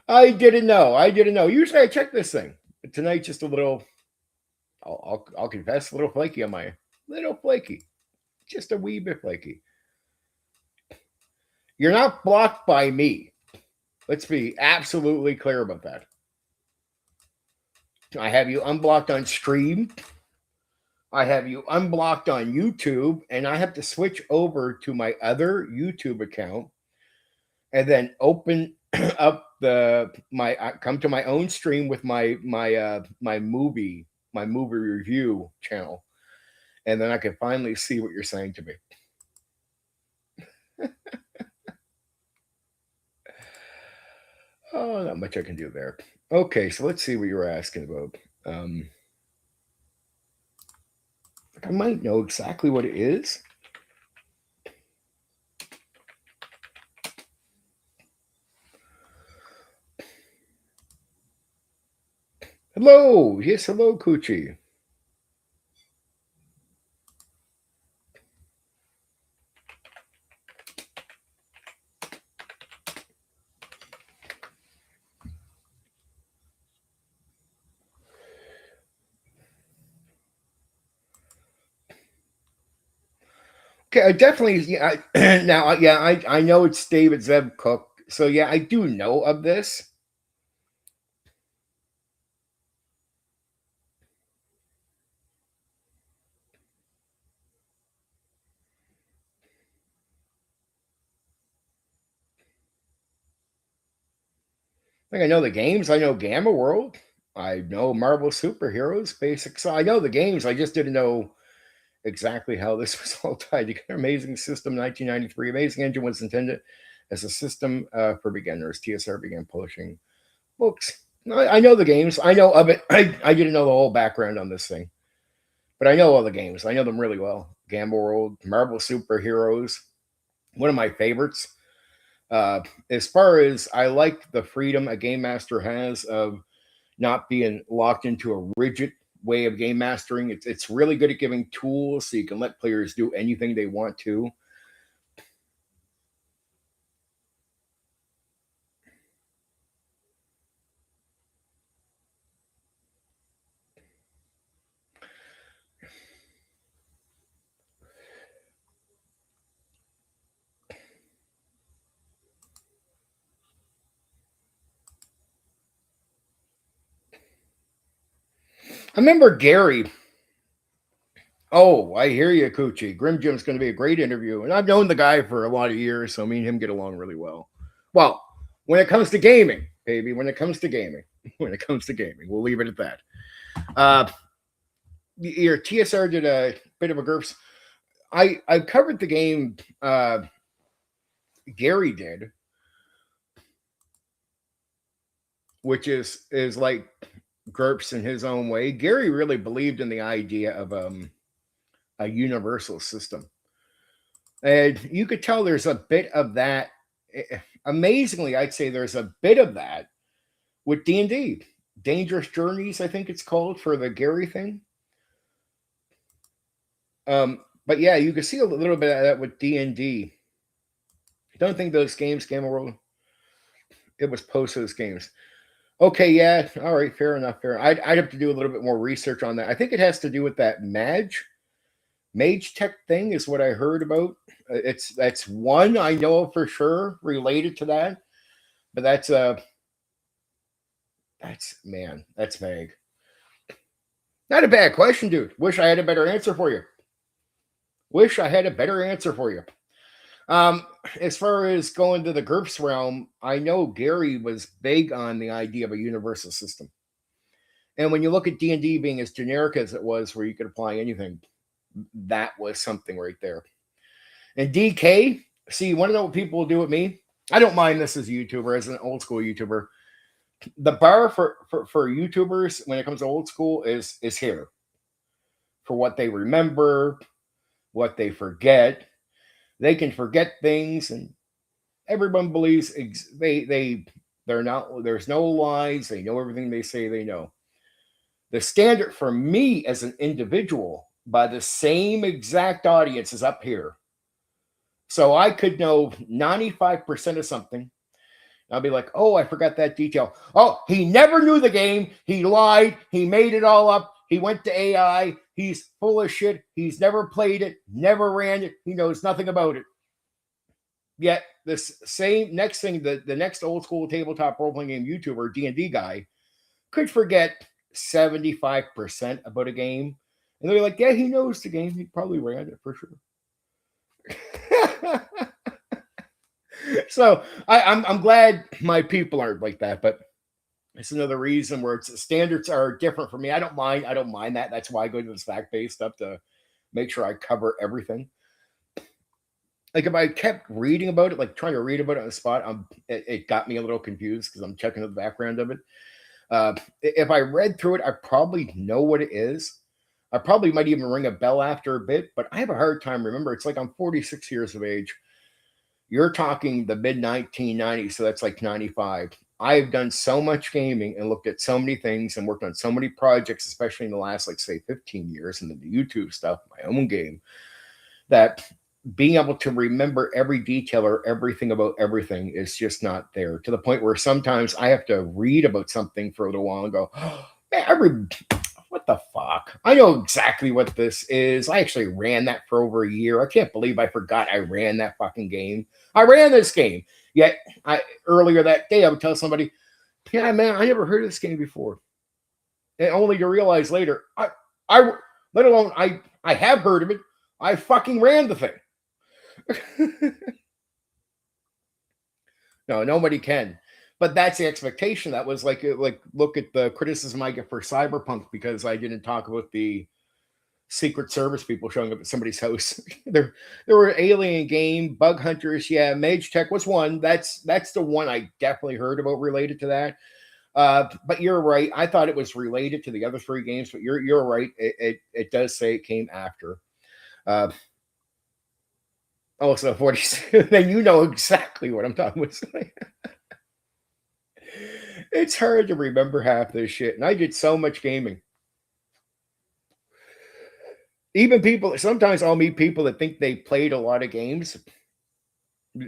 I didn't know. Usually I check this thing. But tonight just a little I'll confess, a little flaky on my little flaky. Just a wee bit flaky. You're not blocked by me. Let's be absolutely clear about that. I have you unblocked on stream. I have you unblocked on YouTube, and I have to switch over to my other YouTube account and then open up come to my own stream with my movie review channel, and then I can finally see what you're saying to me. Oh, not much I can do there. Okay, so let's see what you were asking about. I might know exactly what it is. Hello. Yes, hello, Coochie. Okay, I definitely. Yeah, I know it's David Zeb Cook. So yeah, I do know of this. I know the games. I know Gamma World. I know Marvel Superheroes Basics. So I know the games. I just didn't know exactly how this was all tied together. Amazing System, 1993. Amazing Engine was intended as a system for beginners. TSR began publishing books. I know the games. I know of it. I didn't know the whole background on this thing, but I know all the games. I know them really well. Gamma World, Marvel Superheroes, one of my favorites. As far as I like the freedom a game master has of not being locked into a rigid way of game mastering. It's really good at giving tools so you can let players do anything they want to. I remember Gary. Oh, I hear you, Coochie. Grim Jim's going to be a great interview. And I've known the guy for a lot of years, so me and him get along really well. Well, when it comes to gaming, baby, when it comes to gaming. When it comes to gaming, we'll leave it at that. Your TSR did a bit of a GURPS. I covered the game Gary did, which is like GURPS in his own way. Gary really believed in the idea of a universal system. And you could tell there's a bit of that. Amazingly, I'd say there's a bit of that with D&D. Dangerous Journeys, I think it's called, for the Gary thing. But yeah, you can see a little bit of that with D&D. I don't think those games came around. It was post those games. Okay, yeah, all right, fair enough. I'd have to do a little bit more research on that. I think it has to do with that Mage Tech thing is what I heard about. That's one I know for sure related to that, but that's vague. Not a bad question, dude. Wish I had a better answer for you. As far as going to the GURPS realm, I know Gary was big on the idea of a universal system. And when you look at D&D being as generic as it was, where you could apply anything, that was something right there. And DK, see, you want to know what people will do with me? I don't mind this as a YouTuber, as an old school YouTuber. The bar for YouTubers when it comes to old school is here. For what they remember, what they forget. They can forget things, and everyone believes they're not. There's no lies. They know everything they say they know. The standard for me as an individual by the same exact audience is up here. So I could know 95% of something. I'll be like, oh, I forgot that detail. Oh, he never knew the game. He lied. He made it all up. He went to AI. He's full of shit. He's never played it, never ran it. He knows nothing about it. Yet this same next thing, the next old school tabletop role-playing game YouTuber, D&D guy, could forget 75% about a game. And they're like, yeah, he knows the game. He probably ran it for sure. So I'm glad my people aren't like that, but it's another reason where standards are different for me. I don't mind that. That's why I go to this fact-based stuff to make sure I cover everything. Like if I kept reading about it, like trying to read about it on the spot, it got me a little confused because I'm checking the background of it. If I read through it, I probably know what it is. I probably might even ring a bell after a bit, but I have a hard time remember. It's like I'm 46 years of age. You're talking the mid-1990s, so that's like 95. I've done so much gaming and looked at so many things and worked on so many projects, especially in the last, like, say, 15 years, and the YouTube stuff, my own game, that being able to remember every detail or everything about everything is just not there, to the point where sometimes I have to read about something for a little while and go, oh, man, what the fuck? I know exactly what this is. I actually ran that for over a year. I can't believe I forgot I ran that fucking game. I ran this game. Yet earlier that day, I would tell somebody, yeah, man, I never heard of this game before. And only to realize later, let alone I have heard of it. I fucking ran the thing. No, nobody can. But that's the expectation. That was like look at the criticism I get for Cyberpunk because I didn't talk about the Secret Service people showing up at somebody's house. there were alien game, bug hunters. Yeah, Mage Tech was one. That's the one I definitely heard about related to that. But you're right. I thought it was related to the other three games, but you're right. It does say it came after. Also 46. Then you know exactly what I'm talking about. It's hard to remember half this shit. And I did so much gaming. Even people, sometimes I'll meet people that think they played a lot of games.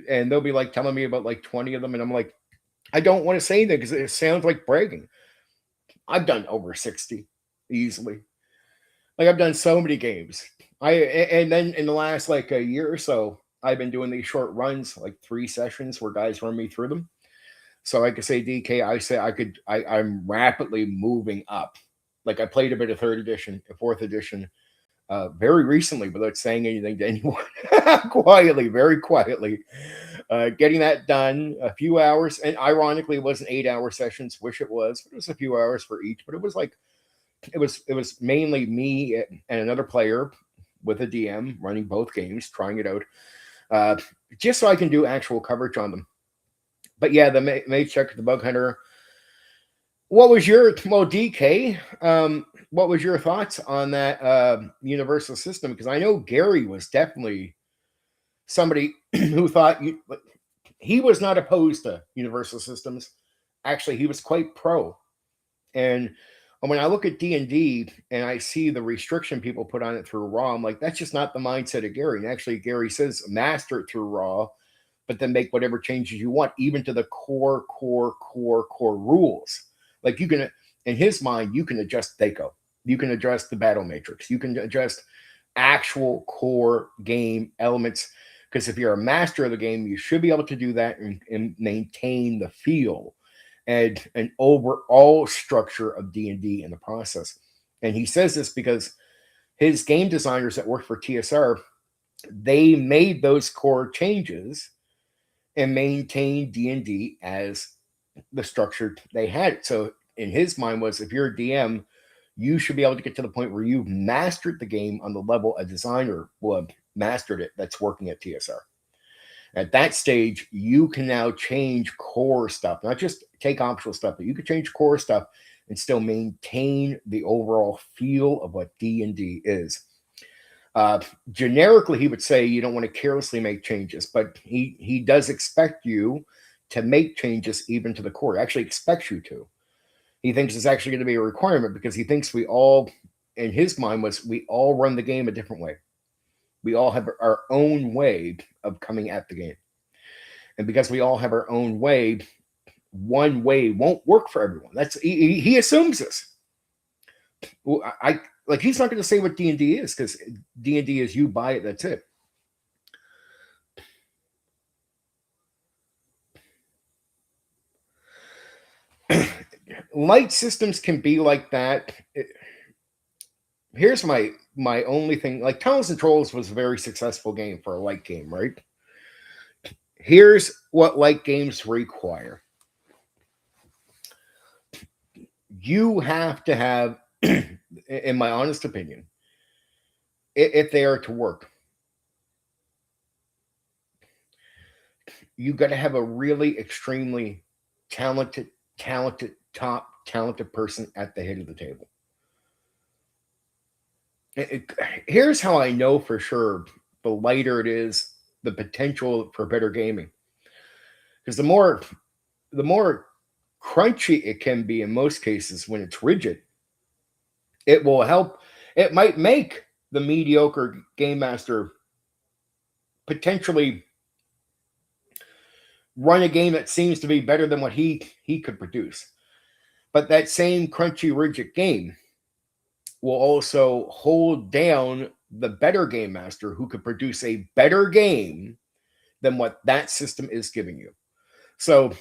And they'll be like telling me about like 20 of them. And I'm like, I don't want to say that because it sounds like bragging. I've done over 60 easily. Like I've done so many games. And then in the last like a year or so, I've been doing these short runs, like 3 sessions where guys run me through them. So I could say DK, I'm rapidly moving up. Like I played a bit of 3rd edition, 4th edition, very recently without saying anything to anyone. Quietly, very quietly. Getting that done, a few hours, and ironically, it wasn't 8-hour sessions. Wish it was, but it was a few hours for each. But it was like it was mainly me and another player with a DM running both games, trying it out, uh, just so I can do actual coverage on them. But yeah, the Mage Checker, the Bug Hunter. What was your DK? What was your thoughts on that universal system? Because I know Gary was definitely somebody who thought he was not opposed to universal systems. Actually, he was quite pro. And when I look at D&D and I see the restriction people put on it through Raw, I'm like, that's just not the mindset of Gary. And actually, Gary says master it through Raw, but then make whatever changes you want, even to the core rules. Like you can, in his mind, you can adjust Thaco. You can adjust the battle matrix. You can adjust actual core game elements. Because if you're a master of the game, you should be able to do that and maintain the feel and an overall structure of D&D in the process. And he says this because his game designers that work for TSR, they made those core changes and maintained D&D as the structure they had. So in his mind was, if you're a DM, you should be able to get to the point where you've mastered the game on the level a designer will have mastered it that's working at TSR. At that stage, you can now change core stuff, not just take optional stuff, but you can change core stuff and still maintain the overall feel of what D&D is. Generically, he would say you don't want to carelessly make changes, but he does expect you to make changes even to the core. He actually expects you to. He thinks it's actually going to be a requirement because he thinks we all, in his mind, we all run the game a different way. We all have our own way of coming at the game. And because we all have our own way, one way won't work for everyone. That's he assumes this. I like he's not going to say what D&D is because D&D is you buy it, that's it. Light systems can be like that. Here's my only thing. Like Tunnels and Trolls was a very successful game for a light game, right? Here's what light games require. You have to have, in my honest opinion, if they are to work, you got to have a really extremely talented person at the head of the table. Here's how I know for sure the lighter it is, the potential for better gaming. Because the more crunchy it can be in most cases when it's rigid, it will help. It might make the mediocre game master potentially run a game that seems to be better than what he could produce. But that same crunchy, rigid game will also hold down the better game master who could produce a better game than what that system is giving you. So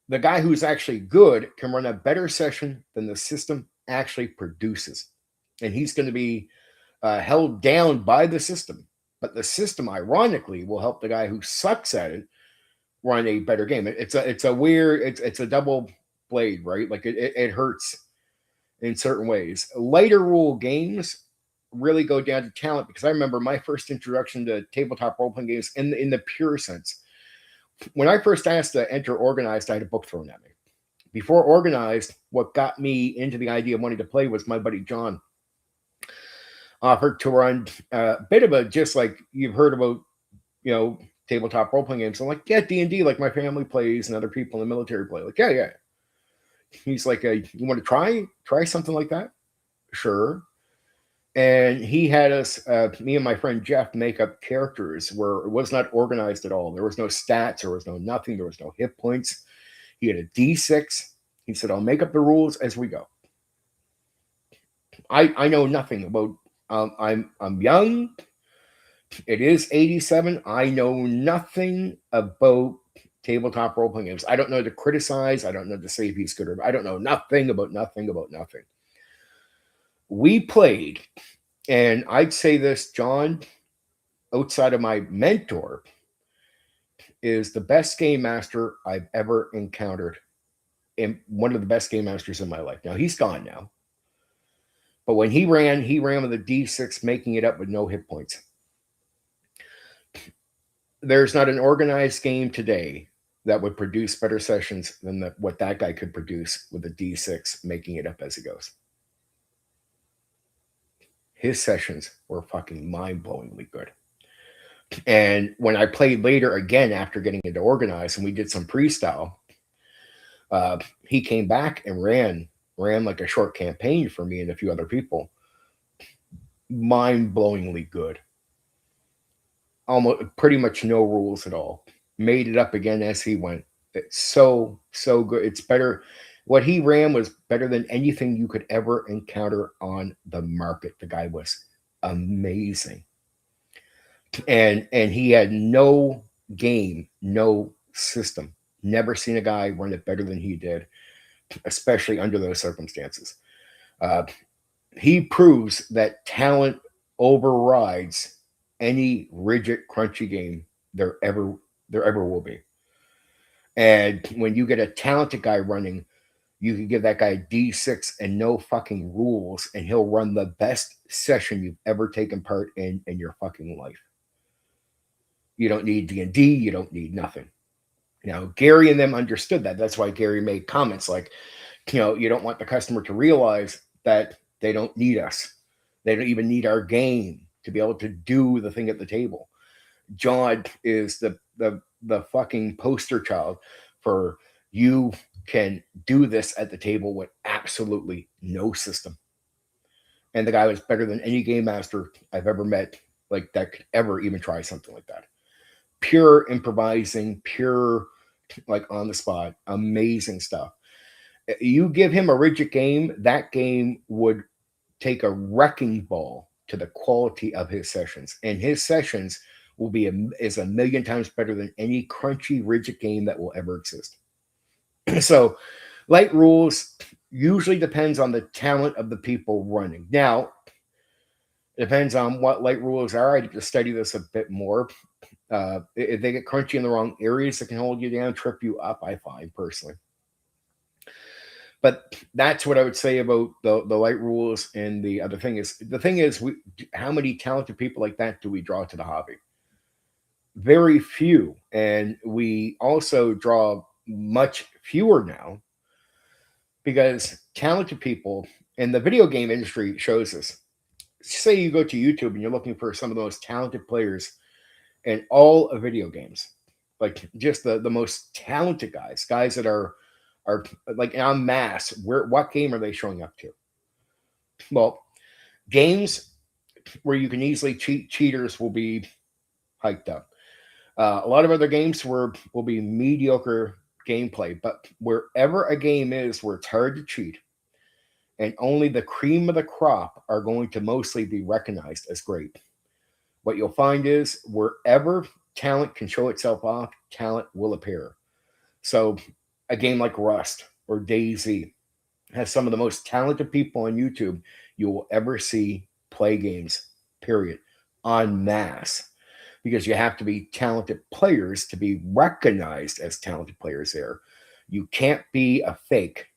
the guy who's actually good can run a better session than the system actually produces. And he's going to be held down by the system. But the system, ironically, will help the guy who sucks at it run a better game. It's a weird, it's a double blade, right? Like it hurts in certain ways. Lighter rule games really go down to talent because I remember my first introduction to tabletop role-playing games in the pure sense. When I first asked to enter Organized, I had a book thrown at me. Before Organized, what got me into the idea of wanting to play was my buddy John offered to run a bit of a, just like you've heard about, tabletop role-playing games. I'm like, yeah, D&D, like my family plays and other people in the military play. Like, yeah. He's like, you want to try something like that? Sure. And he had us, me and my friend Jeff, make up characters where it was not organized at all. There was no stats. There was no nothing. There was no hit points. He had a D6. He said, I'll make up the rules as we go. I know nothing about, I'm young. It is 87. I know nothing about tabletop role-playing games. I don't know to criticize. I don't know to say if he's good or I don't know nothing about nothing. We played, and I'd say this, John, outside of my mentor, is the best game master I've ever encountered, and one of the best game masters in my life. Now he's gone now, but when he ran with a D6, making it up with no hit points. There's not an organized game today that would produce better sessions than what that guy could produce with a D6, making it up as it goes. His sessions were fucking mind-blowingly good. And when I played later again after getting into organized and we did some freestyle, he came back and ran like a short campaign for me and a few other people. Mind-blowingly good. Almost pretty much no rules at all. Made it up again as he went. It's so good. It's better. What he ran was better than anything you could ever encounter on the market. The guy was amazing. And he had no game, no system. Never seen a guy run it better than he did, especially under those circumstances. He proves that talent overrides any rigid, crunchy game there ever will be. And when you get a talented guy running, you can give that guy a D6 and no fucking rules, and he'll run the best session you've ever taken part in your fucking life. You don't need D&D. You don't need nothing. Now, Gary and them understood that. That's why Gary made comments like, you don't want the customer to realize that they don't need us. They don't even need our game to be able to do the thing at the table. John is the fucking poster child for you can do this at the table with absolutely no system. And the guy was better than any game master I've ever met, like that could ever even try something like that. Pure improvising, pure like on the spot, amazing stuff. You give him a rigid game, that game would take a wrecking ball to the quality of his sessions. And his sessions will be is a million times better than any crunchy, rigid game that will ever exist. So light rules usually depends on the talent of the people running. Now, it depends on what light rules are. I need to study this a bit more. If they get crunchy in the wrong areas, it can hold you down, trip you up, I find personally. But that's what I would say about the light rules. And the thing is, how many talented people like that do we draw to the hobby? Very few. And we also draw much fewer now because talented people, and the video game industry shows us. Say you go to YouTube and you're looking for some of the most talented players in all of video games, like just the most talented guys that are like en masse. What game are they showing up to? Well, games where you can easily cheat, cheaters will be hiked up. A lot of other games will be mediocre gameplay, but wherever a game is where it's hard to cheat, and only the cream of the crop are going to mostly be recognized as great. What you'll find is wherever talent can show itself off, talent will appear. So a game like Rust or DayZ has some of the most talented people on YouTube you will ever see play games, period, en masse. Because you have to be talented players to be recognized as talented players there. You can't be a fake.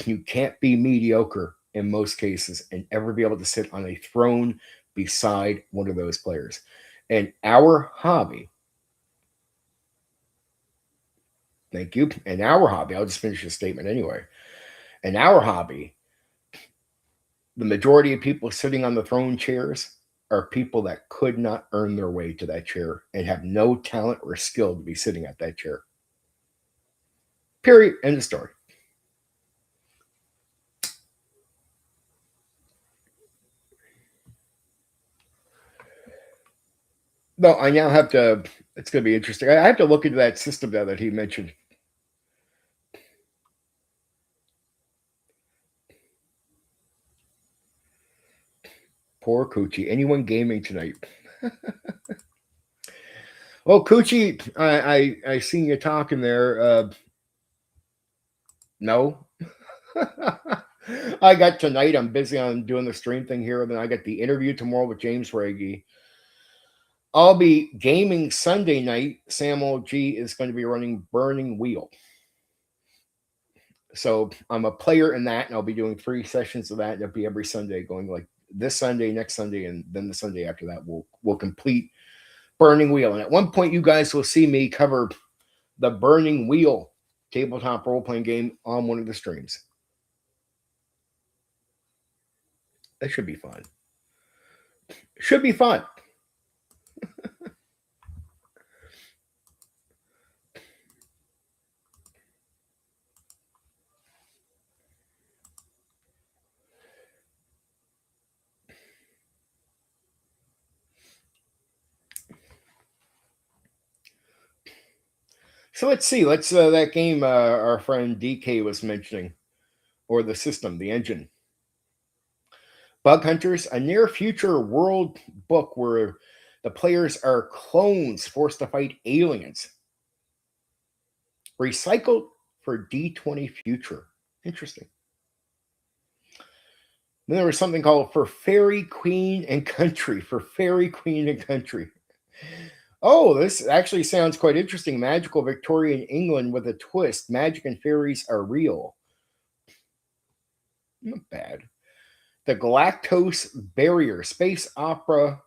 You can't be mediocre in most cases and ever be able to sit on a throne beside one of those players. And our hobby, thank you, and our hobby, I'll just finish the statement anyway. In our hobby, the majority of people sitting on the throne chairs are people that could not earn their way to that chair and have no talent or skill to be sitting at that chair. Period. End of story. No, I now have to, it's going to be interesting. I have to look into that system now that he mentioned. Poor Coochie. Anyone gaming tonight? Well, Coochie, I seen you talking there. No. I got tonight. I'm busy on doing the stream thing here. Then I got the interview tomorrow with James Raggy. I'll be gaming Sunday night. Samuel G is going to be running Burning Wheel. So I'm a player in that, and I'll be doing 3 sessions of that. It'll be every Sunday, going like this Sunday, next Sunday, and then the Sunday after that. We'll complete Burning Wheel. And at one point, you guys will see me cover the Burning Wheel tabletop role-playing game on one of the streams. That should be fun. Should be fun. So let's see. Let's that game our friend DK was mentioning, or the system, the engine. Bug Hunters, a near future world book where the players are clones forced to fight aliens. Recycled for D20 Future. Interesting. Then there was something called For Fairy Queen and Country. For Fairy Queen and Country. Oh, this actually sounds quite interesting. Magical Victorian England with a twist. Magic and fairies are real. Not bad. The Galactose Barrier. Space opera,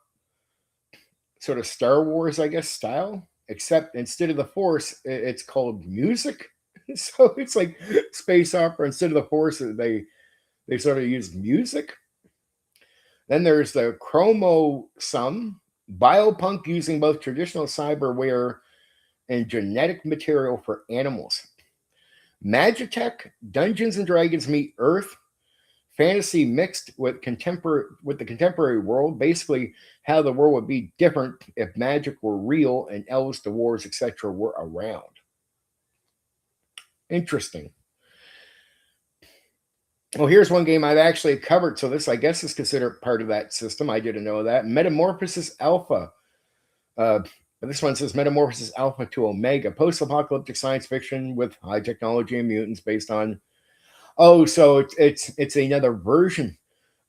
sort of Star Wars, I guess, style. Except instead of the Force, it's called music. So it's like space opera. Instead of the Force, they sort of use music. Then there's the Chromosome. Biopunk using both traditional cyberware and genetic material for animals. Magitech, Dungeons and Dragons meet Earth, fantasy mixed with the contemporary world. Basically, how the world would be different if magic were real and elves, dwarves, etc. were around. Interesting. Well, here's one game I've actually covered, so this, I guess, is considered part of that system. I didn't know that. Metamorphosis Alpha. But this one says Metamorphosis Alpha to Omega. Post-apocalyptic science fiction with high technology and mutants based on... Oh, so it's another version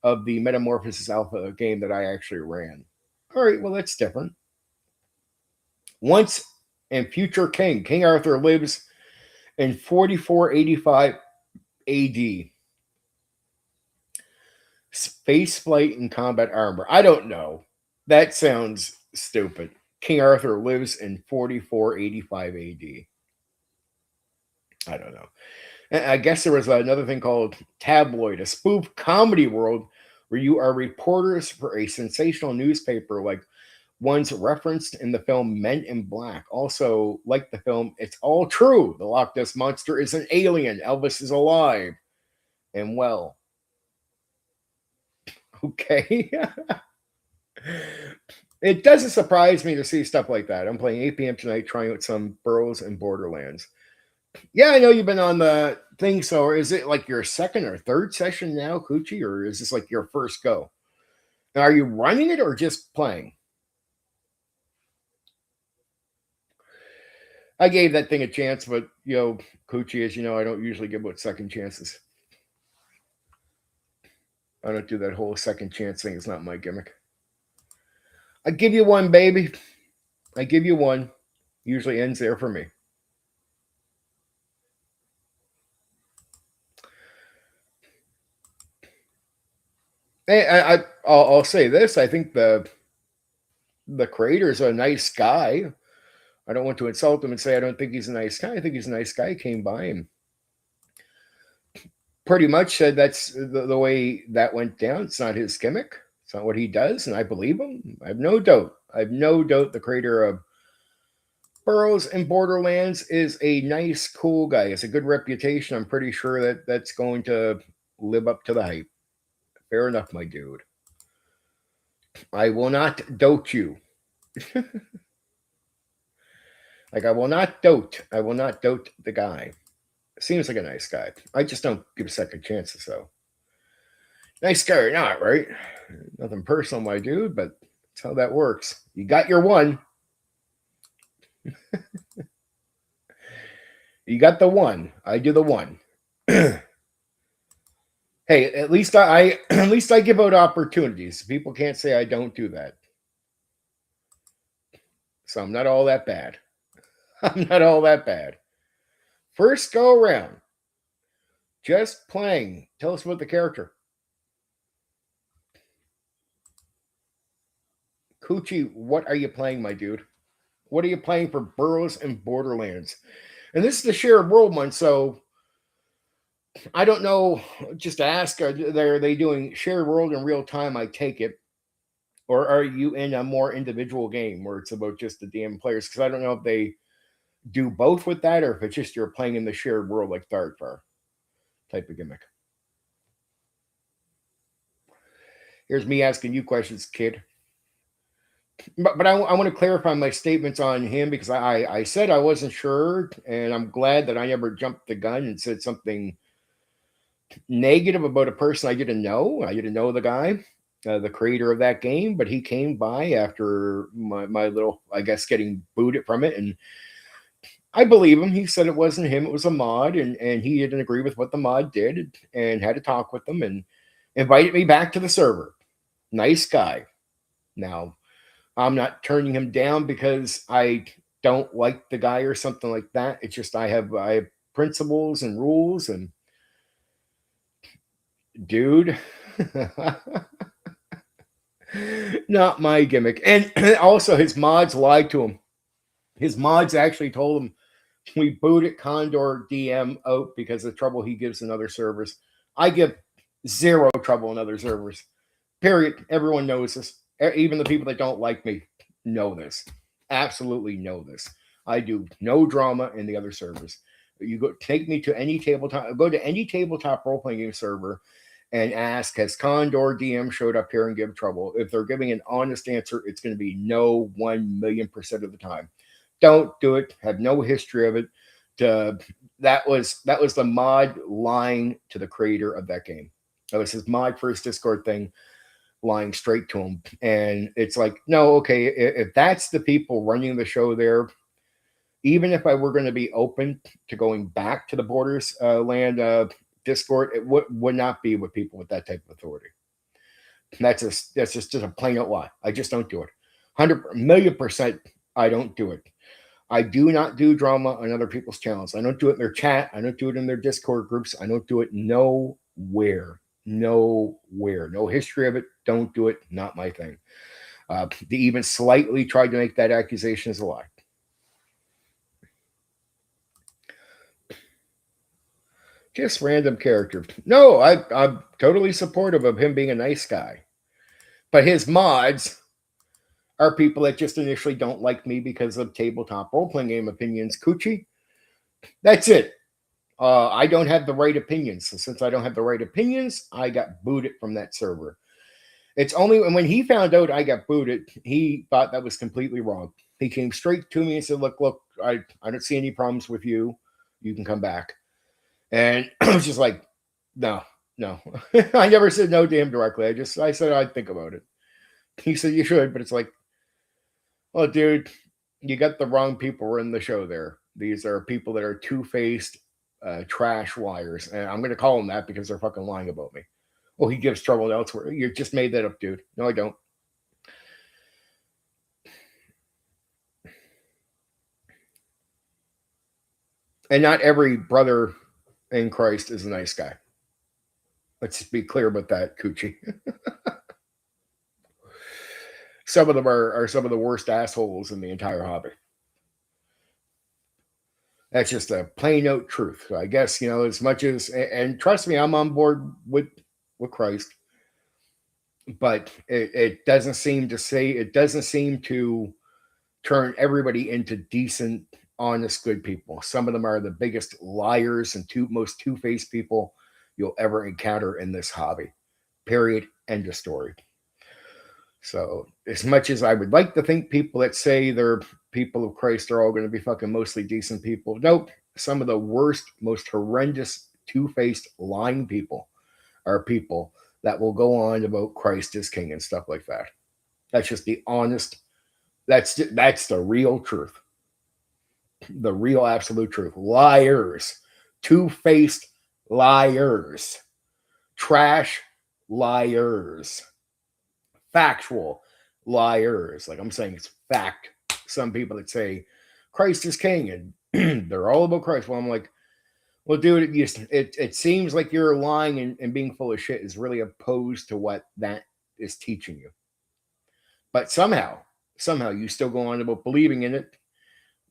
of the Metamorphosis Alpha game that I actually ran. All right, well, that's different. Once and Future King. King Arthur lives in 4485 AD. Spaceflight and combat armor. I don't know. That sounds stupid. King Arthur lives in 4485 AD. I don't know. And I guess there was another thing called Tabloid, a spoof comedy world where you are reporters for a sensational newspaper like ones referenced in the film Men in Black. Also, like the film, it's all true. The Loch Ness Monster is an alien. Elvis is alive and well. Okay. It doesn't surprise me to see stuff like that. I'm playing 8 p.m. tonight, trying out some Burrows and Borderlands. Yeah, I know you've been on the thing. So is it like your second or third session now, Coochie, or is this like your first go? Now, are you running it or just playing? I gave that thing a chance, but, Coochie, as you know, I don't usually give out second chances. I don't do that whole second chance thing. It's not my gimmick. I give you one, baby. I give you one. Usually ends there for me. Hey, I'll say this. I think the creator's a nice guy. I don't want to insult him and say I don't think he's a nice guy. I think he's a nice guy. Came by and pretty much said that's the way that went down. It's not his gimmick. It's not what he does, and I believe him. I have no doubt. The creator of Burrows and Borderlands is a nice, cool guy. It's a good reputation. I'm pretty sure that's going to live up to the hype. Fair enough, my dude. I will not dote you. Like, I will not dote the guy. Seems like a nice guy. I just don't give second chances, so. Nice guy or not, right? Nothing personal, my dude, but that's how that works. You got your one. You got the one. I do the one. Hey, at least I give out opportunities. People can't say I don't do that. So I'm not all that bad. I'm not all that bad. First go around. Just playing. Tell us about the character. Coochie, what are you playing, my dude? What are you playing for Burroughs and Borderlands? And this is the shared world one, so I don't know. Just ask, are they doing shared world in real time? I take it. Or are you in a more individual game where it's about just the DM players? Because I don't know if they do both with that or if it's just you're playing in the shared world like Thirdfire type of gimmick. Here's me asking you questions, kid. But I want to clarify my statements on him because I said I wasn't sure, and I'm glad that I never jumped the gun and said something negative about a person I didn't know. I didn't know the guy, the creator of that game, but he came by after my little, I guess, getting booted from it. And I believe him. He said it wasn't him, it was a mod, and he didn't agree with what the mod did and had to talk with them and invited me back to the server. Nice guy. Now, I'm not turning him down because I don't like the guy or something like that. It's just I have principles and rules, and dude, not my gimmick. And also his mods lied to him. His mods actually told him we booted Condor DM out because of trouble he gives in other servers. I give zero trouble in other servers. Period. Everyone knows this. Even the people that don't like me know this. Absolutely know this. I do no drama in the other servers. You go take me to any tabletop, go to any tabletop role-playing game server and ask, has Condor DM showed up here and give trouble? If they're giving an honest answer, it's going to be no 1,000,000% of the time. Don't do it. Have no history of it. That was the mod lying to the creator of that game. That was his mod first Discord thing, lying straight to him. And it's like, no, okay, if that's the people running the show there, even if I were going to be open to going back to the Borders land Discord, it would not be with people with that type of authority. That's just a plain out lie. I just don't do it. 100,000,000%, I don't do it. I do not do drama on other people's channels. I don't do it in their chat. I don't do it in their Discord groups. I don't do it nowhere. Nowhere. No history of it. Don't do it. Not my thing. They even slightly tried to make that accusation as a lie. Just random character. No, I'm totally supportive of him being a nice guy. But his mods are people that just initially don't like me because of tabletop role-playing game opinions. Coochie, that's it. I don't have the right opinions. So since I don't have the right opinions, I got booted from that server. It's only when he found out I got booted, he thought that was completely wrong. He came straight to me and said, look, I don't see any problems with you. You can come back. And I was just like, no. I never said no to him directly. I said I'd think about it. He said you should, but it's like, well, dude, you got the wrong people in the show there. These are people that are two-faced trash liars. And I'm going to call them that because they're fucking lying about me. Oh, he gives trouble elsewhere. You just made that up, dude. No, I don't. And not every brother in Christ is a nice guy. Let's be clear about that, Coochie. Some of them are some of the worst assholes in the entire hobby. That's just a plain out truth. So I guess, as much as, and trust me, I'm on board with Christ, but it doesn't seem to turn everybody into decent, honest, good people. Some of them are the biggest liars and most two-faced people you'll ever encounter in this hobby. Period. End of story. So as much as I would like to think people that say they're people of Christ are all going to be fucking mostly decent people, nope. Some of the worst, most horrendous, two-faced, lying people are people that will go on about Christ as king and stuff like that. That's just the honest, that's the real truth. The real absolute truth. Liars. Two-faced liars. Trash liars. Factual liars. Like I'm saying, it's fact. some people that say Christ is king and they're all about Christ. Well, I'm like, well, dude, it seems like you're lying and being full of shit is really opposed to what that is teaching you. But somehow you still go on about believing in it,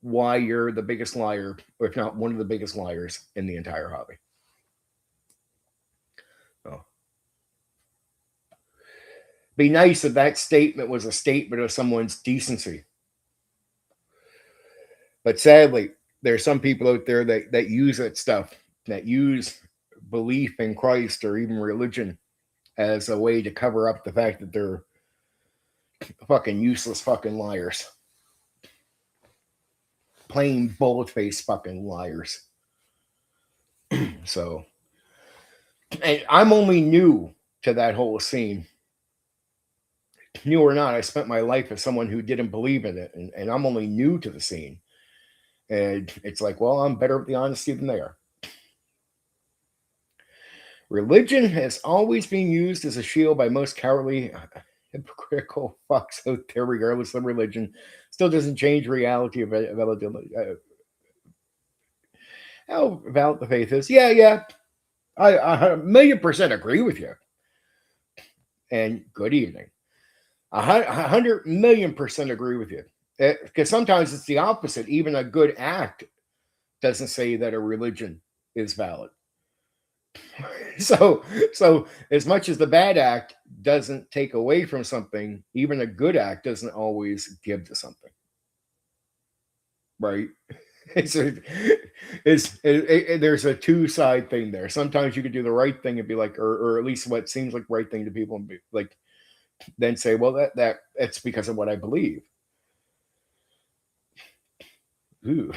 why you're the biggest liar, or if not one of the biggest liars in the entire hobby. Oh. Be nice if that statement was a statement of someone's decency. But sadly, there are some people out there that use that stuff, that use belief in Christ or even religion as a way to cover up the fact that they're fucking useless fucking liars. Plain bold-faced fucking liars. So, and I'm only new to that whole scene. New or not, I spent my life as someone who didn't believe in it, and I'm only new to the scene. And it's like, well, I'm better at the honesty than they are. Religion has always been used as a shield by most cowardly, hypocritical fucks out there, regardless of religion. Still doesn't change reality of how valid the faith is. Yeah. I 1,000,000% agree with you. And good evening. 100,000,000% agree with you. Because sometimes it's the opposite. Even a good act doesn't say that a religion is valid. So as much as the bad act doesn't take away from something, even a good act doesn't always give to something. Right? There's a two-side thing there. Sometimes you could do the right thing and be like, or at least what seems like the right thing to people, and be like, then say, well, that's because of what I believe. Ooh.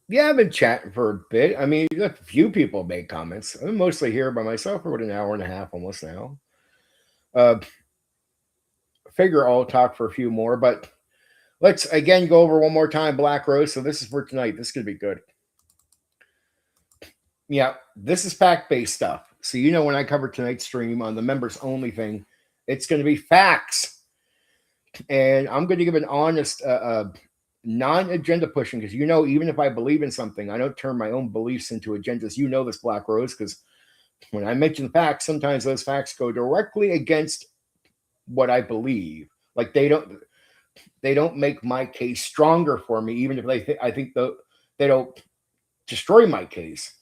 Yeah, I've been chatting for a bit. I mean, a few people made comments. I'm mostly here by myself for about an hour and a half almost now. Figure I'll talk for a few more, but let's again go over one more time Black Rose. So this is for tonight. This is going to be good. Yeah, this is fact-based stuff. So you know when I cover tonight's stream on the members only thing, it's going to be facts. And I'm going to give an honest non-agenda pushing, because you know, even if I believe in something, I don't turn my own beliefs into agendas. You know this, Black Rose, because when I mention facts, sometimes those facts go directly against what I believe. Like they don't make my case stronger for me, even if I think they don't destroy my case.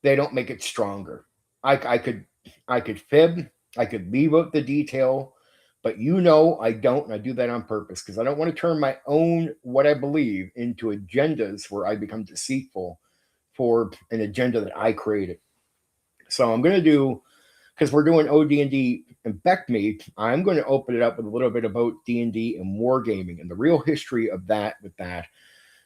They don't make it stronger. I could fib, I could leave out the detail, but you know I don't, and I do that on purpose because I don't want to turn my own what I believe into agendas where I become deceitful for an agenda that I created. So I'm going to do, because we're doing OD&D and Beckmead, I'm going to open it up with a little bit about D&D and wargaming and the real history of that with that,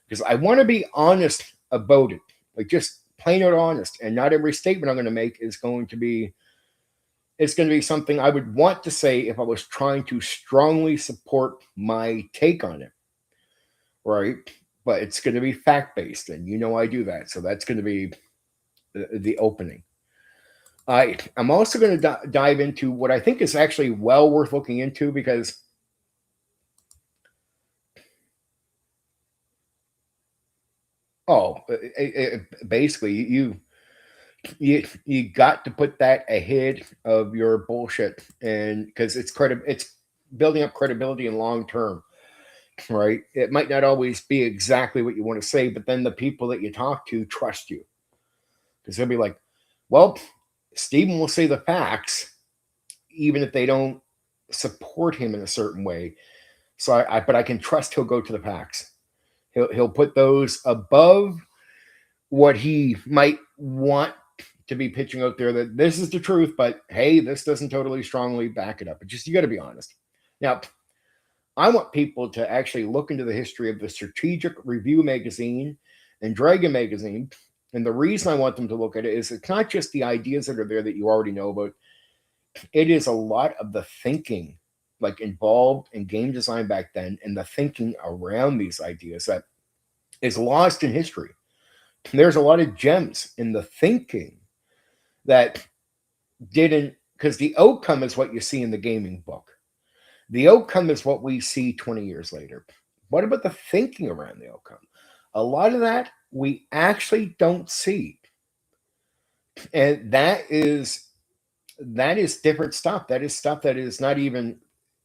because I want to be honest about it, like just plain out honest. And not every statement I'm going to make is going to be, it's going to be something I would want to say if I was trying to strongly support my take on it, right? But it's going to be fact-based, and you know I do that. So that's going to be the opening. I'm also going to dive into what I think is actually well worth looking into, because basically you got to put that ahead of your bullshit, and because it's building up credibility in long term, right? It might not always be exactly what you want to say, but then the people that you talk to trust you, because they'll be like, well, Stephen will say the facts even if they don't support him in a certain way. So but I can trust he'll go to the facts. He'll put those above what he might want to be pitching out there, that this is the truth, but hey, this doesn't totally strongly back it up. It's just, you got to be honest. Now, I want people to actually look into the history of the Strategic Review magazine and Dragon magazine. And the reason I want them to look at it is it's not just the ideas that are there that you already know about. It is a lot of the thinking like involved in game design back then, and the thinking around these ideas that is lost in history. There's a lot of gems in the thinking that didn't because the outcome is what you see in the gaming book. The outcome is what we see 20 years later. What about the thinking around the outcome? A lot of that we actually don't see. And that is different stuff. That is stuff that is not even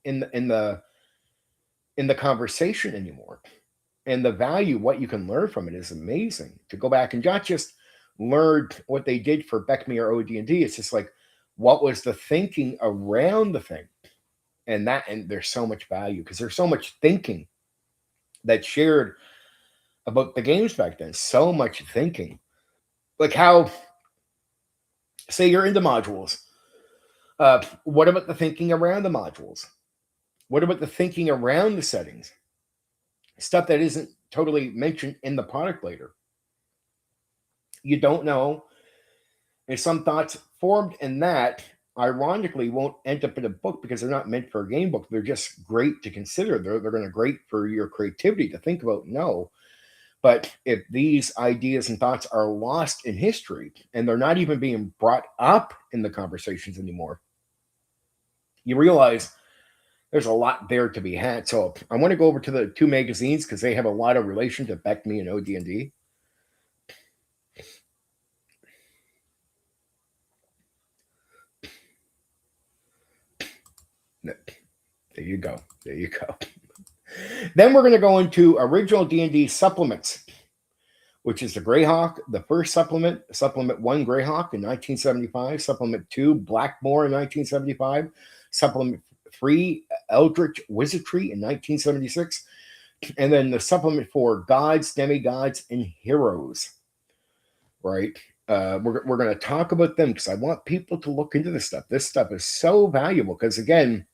in the conversation anymore. And the value, what you can learn from it, is amazing. To go back and not just learn what they did for Beckme or OD&D, it's just like, what was the thinking around the thing? And there's so much value because there's so much thinking that's shared about the games back then. So much thinking. Like how, say you're into modules. What about the thinking around the modules? What about the thinking around the settings? Stuff that isn't totally mentioned in the product later. You don't know. And some thoughts formed in that, ironically, won't end up in a book because they're not meant for a game book. They're just great to consider. They're going to great for your creativity to think about. No. But if these ideas and thoughts are lost in history and they're not even being brought up in the conversations anymore, you realize there's a lot there to be had. So I want to go over to the two magazines because they have a lot of relation to Beckme and OD&D. There you go. There you go. Then we're going to go into original D&D supplements, which is the Greyhawk, the first supplement 1 Greyhawk in 1975, supplement 2 Blackmore in 1975, supplement 3 Eldritch Wizardry in 1976, and then the supplement 4 Gods, Demigods, and Heroes. Right? We're going to talk about them because I want people to look into this stuff. This stuff is so valuable because, again,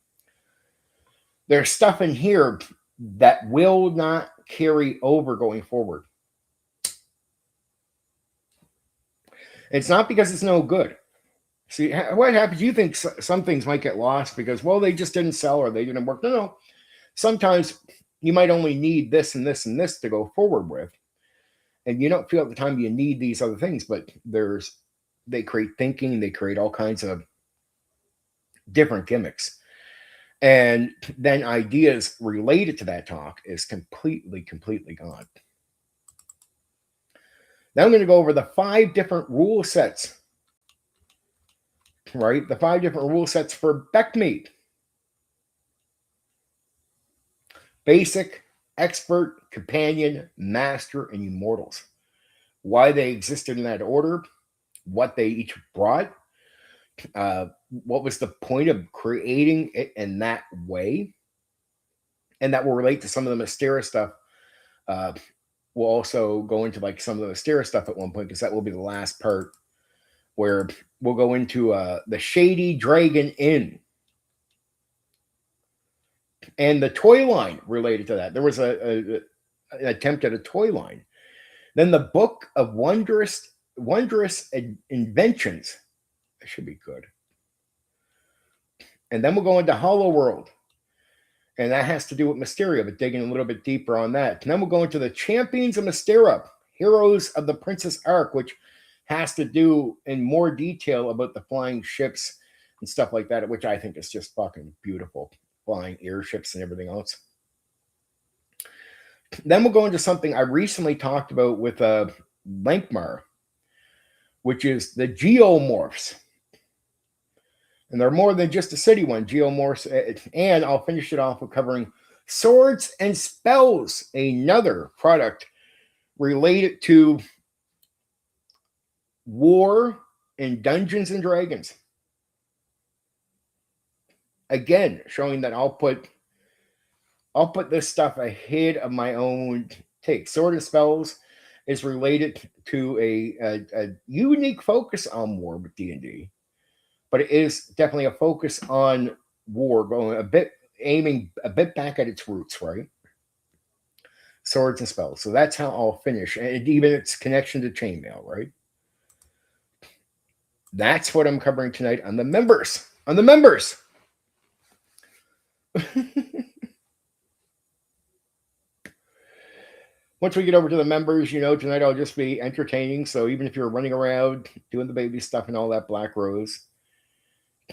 there's stuff in here that will not carry over going forward. It's not because it's no good. See, what happens? You think some things might get lost because, well, they just didn't sell or they didn't work. No. Sometimes you might only need this and this and this to go forward with. And you don't feel at the time you need these other things, but they create thinking, they create all kinds of different gimmicks. And then ideas related to that talk is completely gone. Now I'm going to go over the 5 different rule sets. Right? The 5 different rule sets for Beckme. Basic, expert, companion, master, and immortals. Why they existed in that order, what they each brought, what was the point of creating it in that way, and that will relate to some of the Mystera stuff. We'll also go into like some of the Mystera stuff at one point because that will be the last part where we'll go into the Shady Dragon Inn and the toy line related to that. There was an attempt at a toy line. Then the Book of Wondrous Inventions. That should be good. And then we'll go into Hollow World. And that has to do with Mysteria, but digging a little bit deeper on that. And then we'll go into the Champions of Mystera, Heroes of the Princess Ark, which has to do in more detail about the flying ships and stuff like that, which I think is just fucking beautiful. Flying airships and everything else. Then we'll go into something I recently talked about with Lankmar, which is the geomorphs. And they're more than just a city one, geomorphs. And I'll finish it off with covering Swords and Spells, another product related to war and Dungeons and Dragons. Again, showing that I'll put this stuff ahead of my own take. Sword and Spells is related to a unique focus on war with D&D. But it is definitely a focus on war, aiming a bit back at its roots, right? Swords and Spells. So that's how I'll finish. And even its connection to chainmail, right? That's what I'm covering tonight on the members. On the members. Once we get over to the members, tonight I'll just be entertaining. So even if you're running around doing the baby stuff and all that, Black Rose,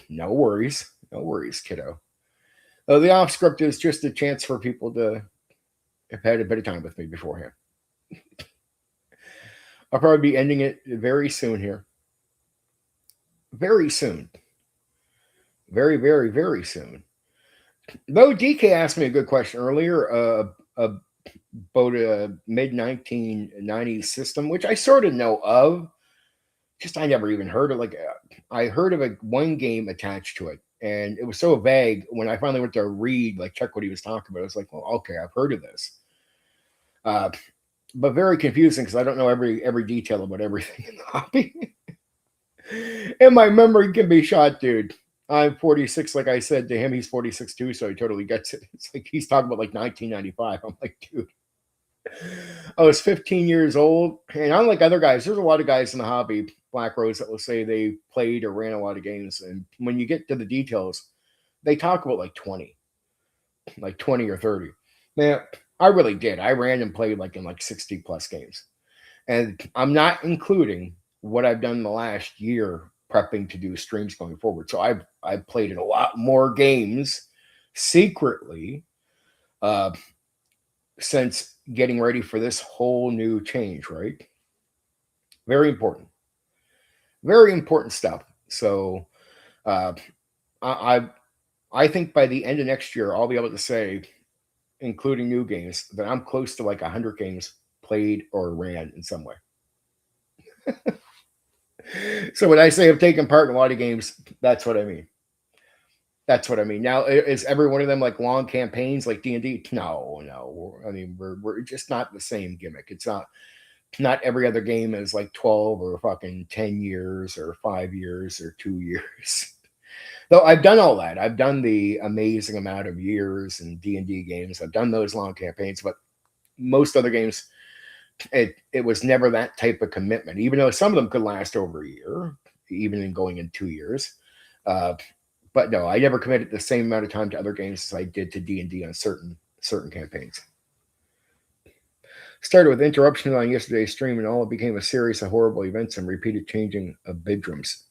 No worries. No worries, kiddo. The off script is just a chance for people to have had a bit of time with me beforehand. I'll probably be ending it very soon here. Very soon. Very, very, very soon. Though DK asked me a good question earlier about a mid 1990s system, which I sort of know of. Just I never even heard of I heard of one game attached to it, and it was so vague. When I finally went to read, like check what he was talking about, I was like, well, okay, I've heard of this, but very confusing because I don't know every detail about everything in the hobby, and my memory can be shot, dude. I'm 46, like I said to him, he's 46 too, so he totally gets it. It's like he's talking about like 1995. I'm like, dude, I was 15 years old, and unlike other guys, there's a lot of guys in the hobby, Black Rose, that will say they played or ran a lot of games, and when you get to the details, they talk about like 20 or 30. Man, I really did. I ran and played like in like 60 plus games, and I'm not including what I've done in the last year prepping to do streams going forward. So I've played in a lot more games secretly uh, since getting ready for this whole new change, right? Very important. Very important stuff. So uh, I I think by the end of next year, I'll be able to say, including new games, that I'm close to like 100 games played or ran in some way. So when I say I've taken part in a lot of games, that's what I mean. That's what I mean. Now, is every one of them like long campaigns like D&D? No, no. I mean, we're just not the same gimmick. It's not every other game is like 12 or fucking 10 years or 5 years or 2 years. Though I've done all that. I've done the amazing amount of years in D&D games. I've done those long campaigns, but most other games, it was never that type of commitment, even though some of them could last over a year, even in going in 2 years. But no, I never committed the same amount of time to other games as I did to D&D on certain campaigns. Started with interruptions on yesterday's stream, and all it became a series of horrible events and repeated changing of bedrooms.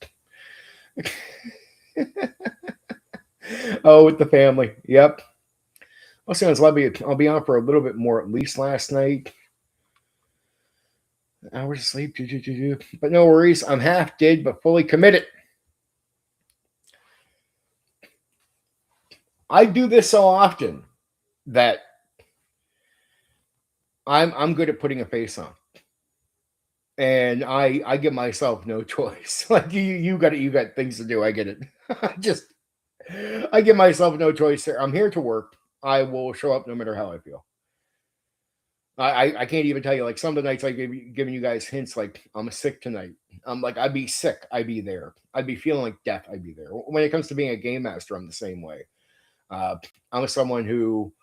Oh, with the family. Yep. Well, sounds lovely. I'll be on for a little bit more at least last night. Hours of sleep. But no worries. I'm half dead, but fully committed. I do this so often that I'm good at putting a face on. And I give myself no choice. Like you got things to do. I get it. I give myself no choice there. I'm here to work. I will show up no matter how I feel. I can't even tell you, like some of the nights I giving you guys hints like I'm sick tonight. I'm like, I'd be sick, I'd be there. I'd be feeling like death, I'd be there. When it comes to being a game master, I'm the same way. I'm someone who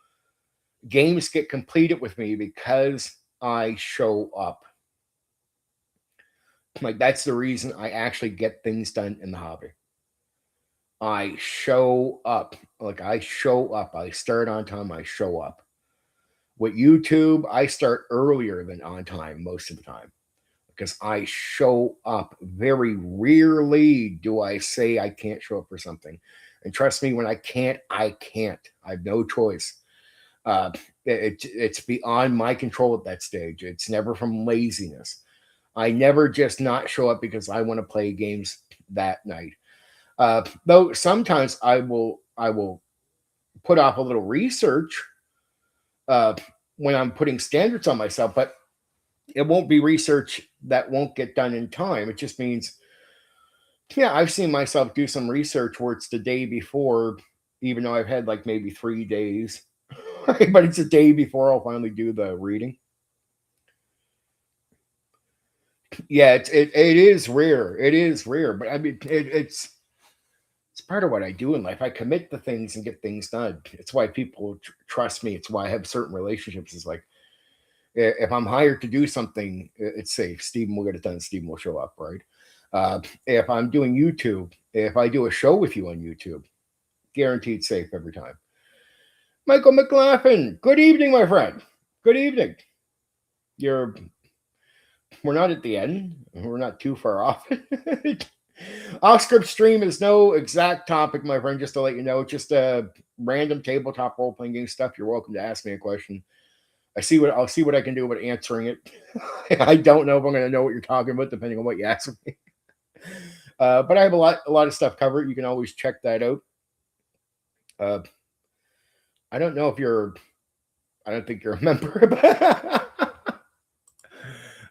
games get completed with me because I show up. Like that's the reason I actually get things done in the hobby. I show up. Like I show up. I start on time. I show up. With YouTube, I start earlier than on time most of the time because I show up. Very rarely do I say I can't show up for something. And trust me, when I can't, I can't. I have no choice. It's beyond my control at that stage. It's never from laziness. I never just not show up because I want to play games that night. Though sometimes I will put off a little research when I'm putting standards on myself, but it won't be research that won't get done in time. It just means, yeah, I've seen myself do some research where it's the day before, even though I've had like maybe 3 days, but it's a day before I'll finally do the reading. Yeah, it is rare. It is rare, but I mean, it's part of what I do in life. I commit to things and get things done. It's why people trust me. It's why I have certain relationships. It's like if I'm hired to do something, it's safe. Stephen will get it done. Stephen will show up, right? If I'm doing YouTube, if I do a show with you on YouTube, guaranteed safe every time. Michael McLaughlin, good evening, my friend. Good evening. We're not at the end. We're not too far off. Off-script stream is no exact topic, my friend, just to let you know. Just a random tabletop role-playing game stuff. You're welcome to ask me a question. I'll see what I can do about answering it. I don't know if I'm going to know what you're talking about, depending on what you ask me. But I have a lot of stuff covered. You can always check that out. I don't know if I don't think you're a member.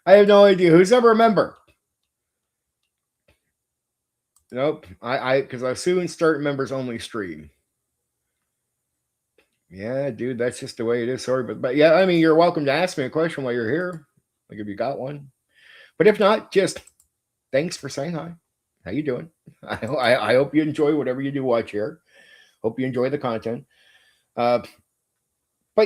I have no idea who's ever a member. Nope. Because I soon start members only stream. Yeah, dude, that's just the way it is. Sorry, but yeah, I mean, you're welcome to ask me a question while you're here, like if you got one. But if not, just thanks for saying hi. How you doing? I hope you enjoy whatever you do watch here. Hope you enjoy the content. But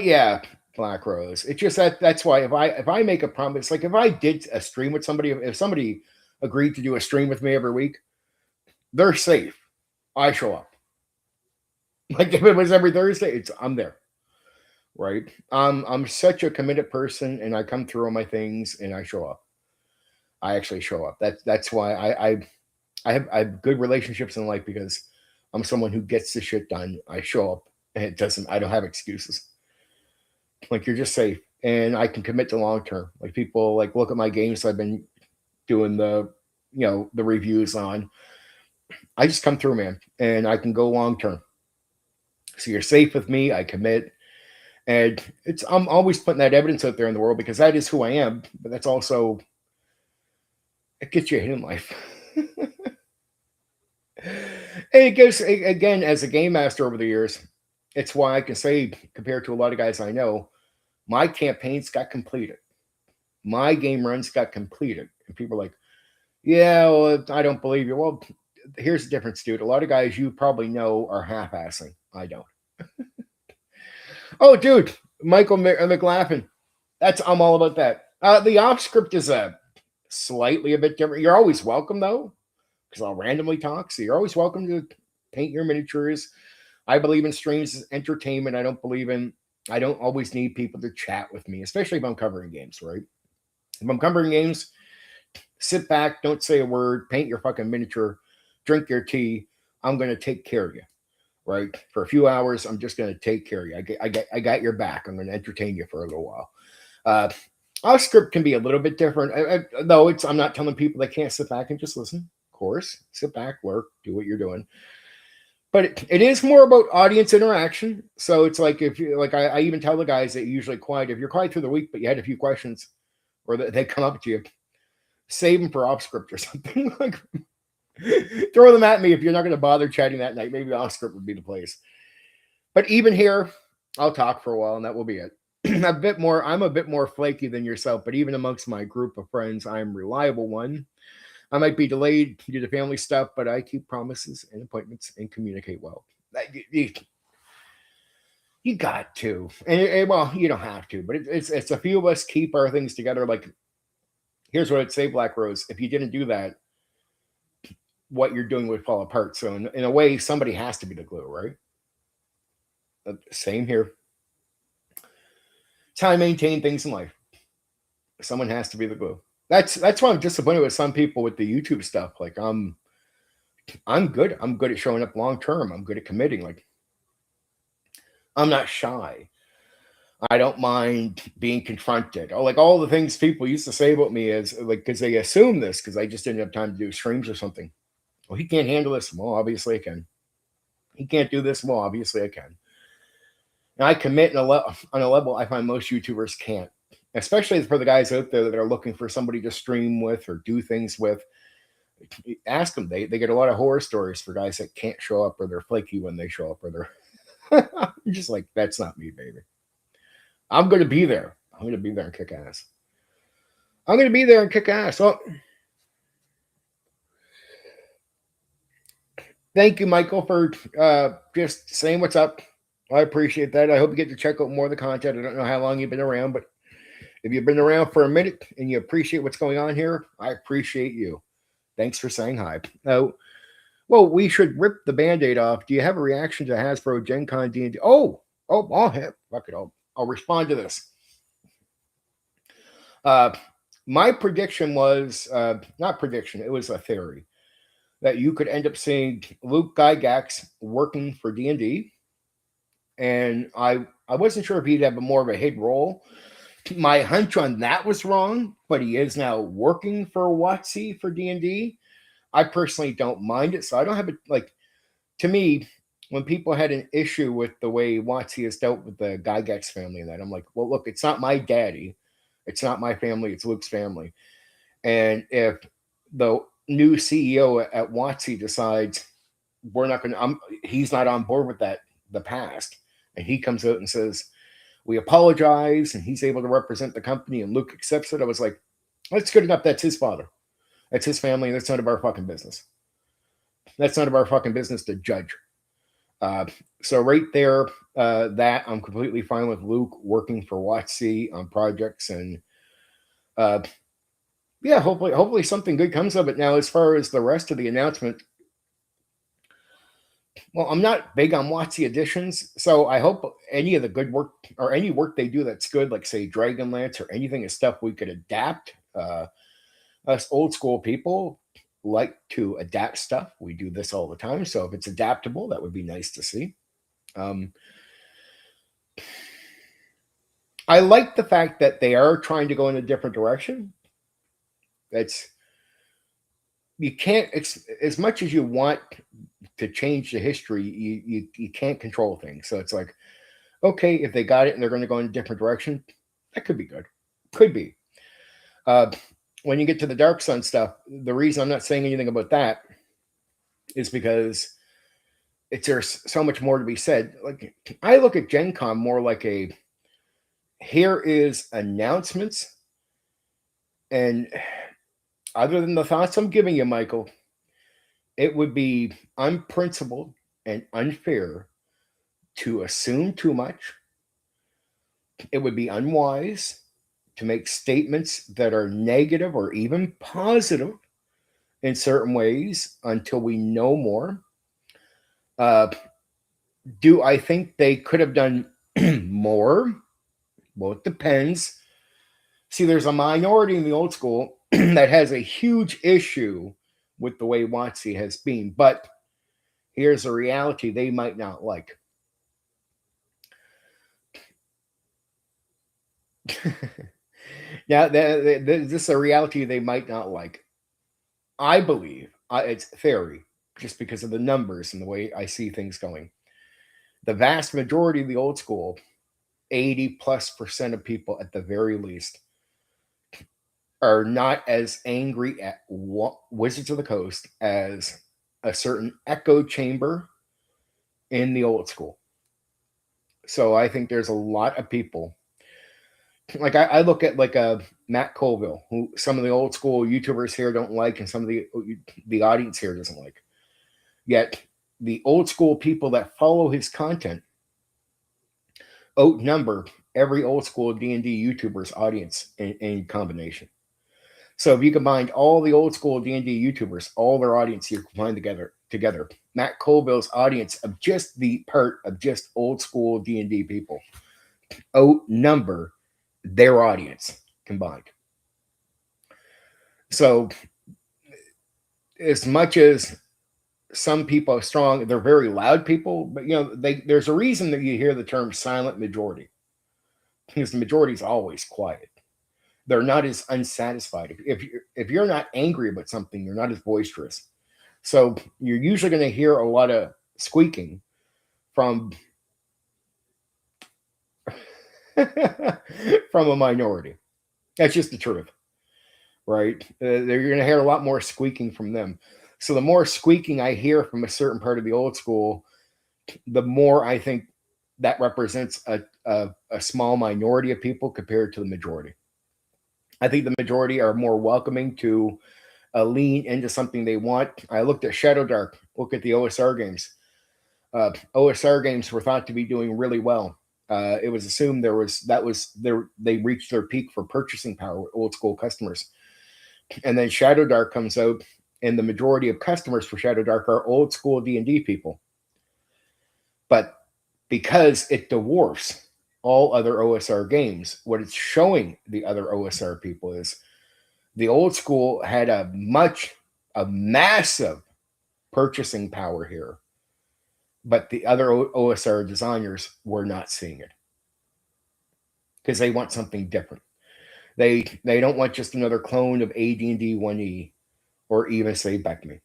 yeah, Black Rose. It's just that's why if I make a promise, like if I did a stream with somebody, if somebody agreed to do a stream with me every week, they're safe. I show up. Like if it was every Thursday, I'm there. Right. I'm such a committed person, and I come through on my things, and I show up. I actually show up. That's why I have good relationships in life, because I'm someone who gets the shit done. I show up, and I don't have excuses. Like you're just safe, and I can commit to long term. Like people like look at my games I've been doing the reviews on. I just come through, man, and I can go long term. So you're safe with me. I commit. And I'm always putting that evidence out there in the world, because that is who I am. But that's also, it gets you ahead in life. And it goes, again, as a game master over the years, it's why I can say, compared to a lot of guys I know, my campaigns got completed. My game runs got completed. And people are like, yeah, well, I don't believe you. Well, here's the difference, dude. A lot of guys you probably know are half-assing. I don't. Oh, dude, Michael McLaughlin. I'm all about that. The off script is slightly a bit different. You're always welcome, though, because I'll randomly talk. So you're always welcome to paint your miniatures. I believe in streams as entertainment. I don't always need people to chat with me, especially if I'm covering games, right? If I'm covering games, sit back, don't say a word, paint your fucking miniature, drink your tea. I'm going to take care of you. Right, for a few hours, I'm just going to take care of you. I got your back. I'm going to entertain you for a little while. Our script can be a little bit different, though. I'm not telling people they can't sit back and just listen. Of course, sit back, work, do what you're doing. But it is more about audience interaction. So it's like if you like, I even tell the guys that usually quiet. If you're quiet through the week, but you had a few questions, or they come up to you, save them for off script or something. Like, throw them at me if you're not going to bother chatting that night. Maybe off script would be the place. But even here, I'll talk for a while, and that will be it. I'm a bit more flaky than yourself, but even amongst my group of friends, I'm a reliable one. I might be delayed due to family stuff, but I keep promises and appointments and communicate well. You got to, and well, you don't have to, but it's a few of us keep our things together. Like, here's what I'd say, Black Rose: if you didn't do that, what you're doing would fall apart. So in a way, somebody has to be the glue, right? Same here. It's how I maintain things in life. Someone has to be the glue. That's why I'm disappointed with some people with the YouTube stuff. Like I'm good. I'm good at showing up long term. I'm good at committing. Like I'm not shy. I don't mind being confronted. Like all the things people used to say about me is like, because they assume this, because I just didn't have time to do streams or something. Well, he can't handle this. Well, obviously I can. He can't do this. Well, obviously I can. And I commit on a level I find most YouTubers can't, especially for the guys out there that are looking for somebody to stream with or do things with. Ask them. They get a lot of horror stories for guys that can't show up, or they're flaky when they show up, or they're just like, that's not me, baby. I'm going to be there. I'm going to be there and kick ass. I'm going to be there and kick ass. Well, thank you, Michael, for just saying what's up. I appreciate that. I hope you get to check out more of the content. I don't know how long you've been around, but if you've been around for a minute and you appreciate what's going on here, I appreciate you. Thanks for saying hi. Well, we should rip the Band-Aid off. Do you have a reaction to Hasbro Gen Con D&D? Oh, I'll have, fuck it. I'll respond to this. My prediction was, not prediction, it was a theory. that you could end up seeing Luke Gygax working for D&D, and I wasn't sure if he'd have a more of a head role. My hunch on that was wrong, but he is now working for WotC for D&D. I personally don't mind it, so I don't have it. Like, to me, when people had an issue with the way WotC has dealt with the Gygax family and that, I'm like, well, look, it's not my daddy, it's not my family, it's Luke's family. And if the new CEO at WotC decides we're not going to, he's not on board with that, the past, and he comes out and says, we apologize, and he's able to represent the company, and Luke accepts it, I was like, that's good enough. That's his father. That's his family. That's none of our fucking business. That's none of our fucking business to judge. So right there, that I'm completely fine with Luke working for WotC on projects, and yeah, hopefully something good comes of it. Now, as far as the rest of the announcement, well, I'm not big on WotC editions, so I hope any of the good work or any work they do that's good, like say Dragonlance or anything, is stuff we could adapt. Us old school people like to adapt stuff. We do this all the time, so if it's adaptable, that would be nice to see. I like the fact that they are trying to go in a different direction. You can't, as much as you want to change the history, you can't control things. So it's like, okay, if they got it and they're going to go in a different direction, that could be good. Could be. When you get to the Dark Sun stuff, the reason I'm not saying anything about that is because there's so much more to be said. Like, I look at Gen Con more like here is announcements, and other than the thoughts I'm giving you, Michael, it would be unprincipled and unfair to assume too much. It would be unwise to make statements that are negative or even positive in certain ways until we know more. Do I think they could have done more? Well, it depends. See, there's a minority in the old school that has a huge issue with the way WotC has been, but here's a reality they might not like. Now, this is a reality they might not like. I believe, it's theory, just because of the numbers and the way I see things going. The vast majority of the old school, 80+% of people at the very least, are not as angry at Wizards of the Coast as a certain echo chamber in the old school. So I think there's a lot of people. Like, I look at like a Matt Colville, who some of the old school YouTubers here don't like, and some of the audience here doesn't like. Yet the old school people that follow his content outnumber every old school D&D YouTuber's audience in combination. So if you combine all the old school D&D YouTubers, all their audience you combine together, Matt Colville's audience of just the part of just old school D&D people outnumber their audience combined. So as much as some people are strong, they're very loud people, but there's a reason that you hear the term silent majority, because the majority is always quiet. They're not as unsatisfied. If you're not angry about something, you're not as boisterous. So you're usually going to hear a lot of squeaking from from a minority. That's just the truth, right? You're going to hear a lot more squeaking from them. So the more squeaking I hear from a certain part of the old school, the more I think that represents a small minority of people compared to the majority. I think the majority are more welcoming to lean into something they want. I looked at Shadow Dark, look at the OSR games. OSR games were thought to be doing really well. It was assumed they reached their peak for purchasing power with old school customers. And then Shadow Dark comes out, and the majority of customers for Shadow Dark are old school D&D people. But because it dwarfs all other OSR games, what it's showing the other OSR people is the old school had a massive purchasing power here, but the other OSR designers were not seeing it because they want something different. They don't want just another clone of AD&D 1E or even say Beckme.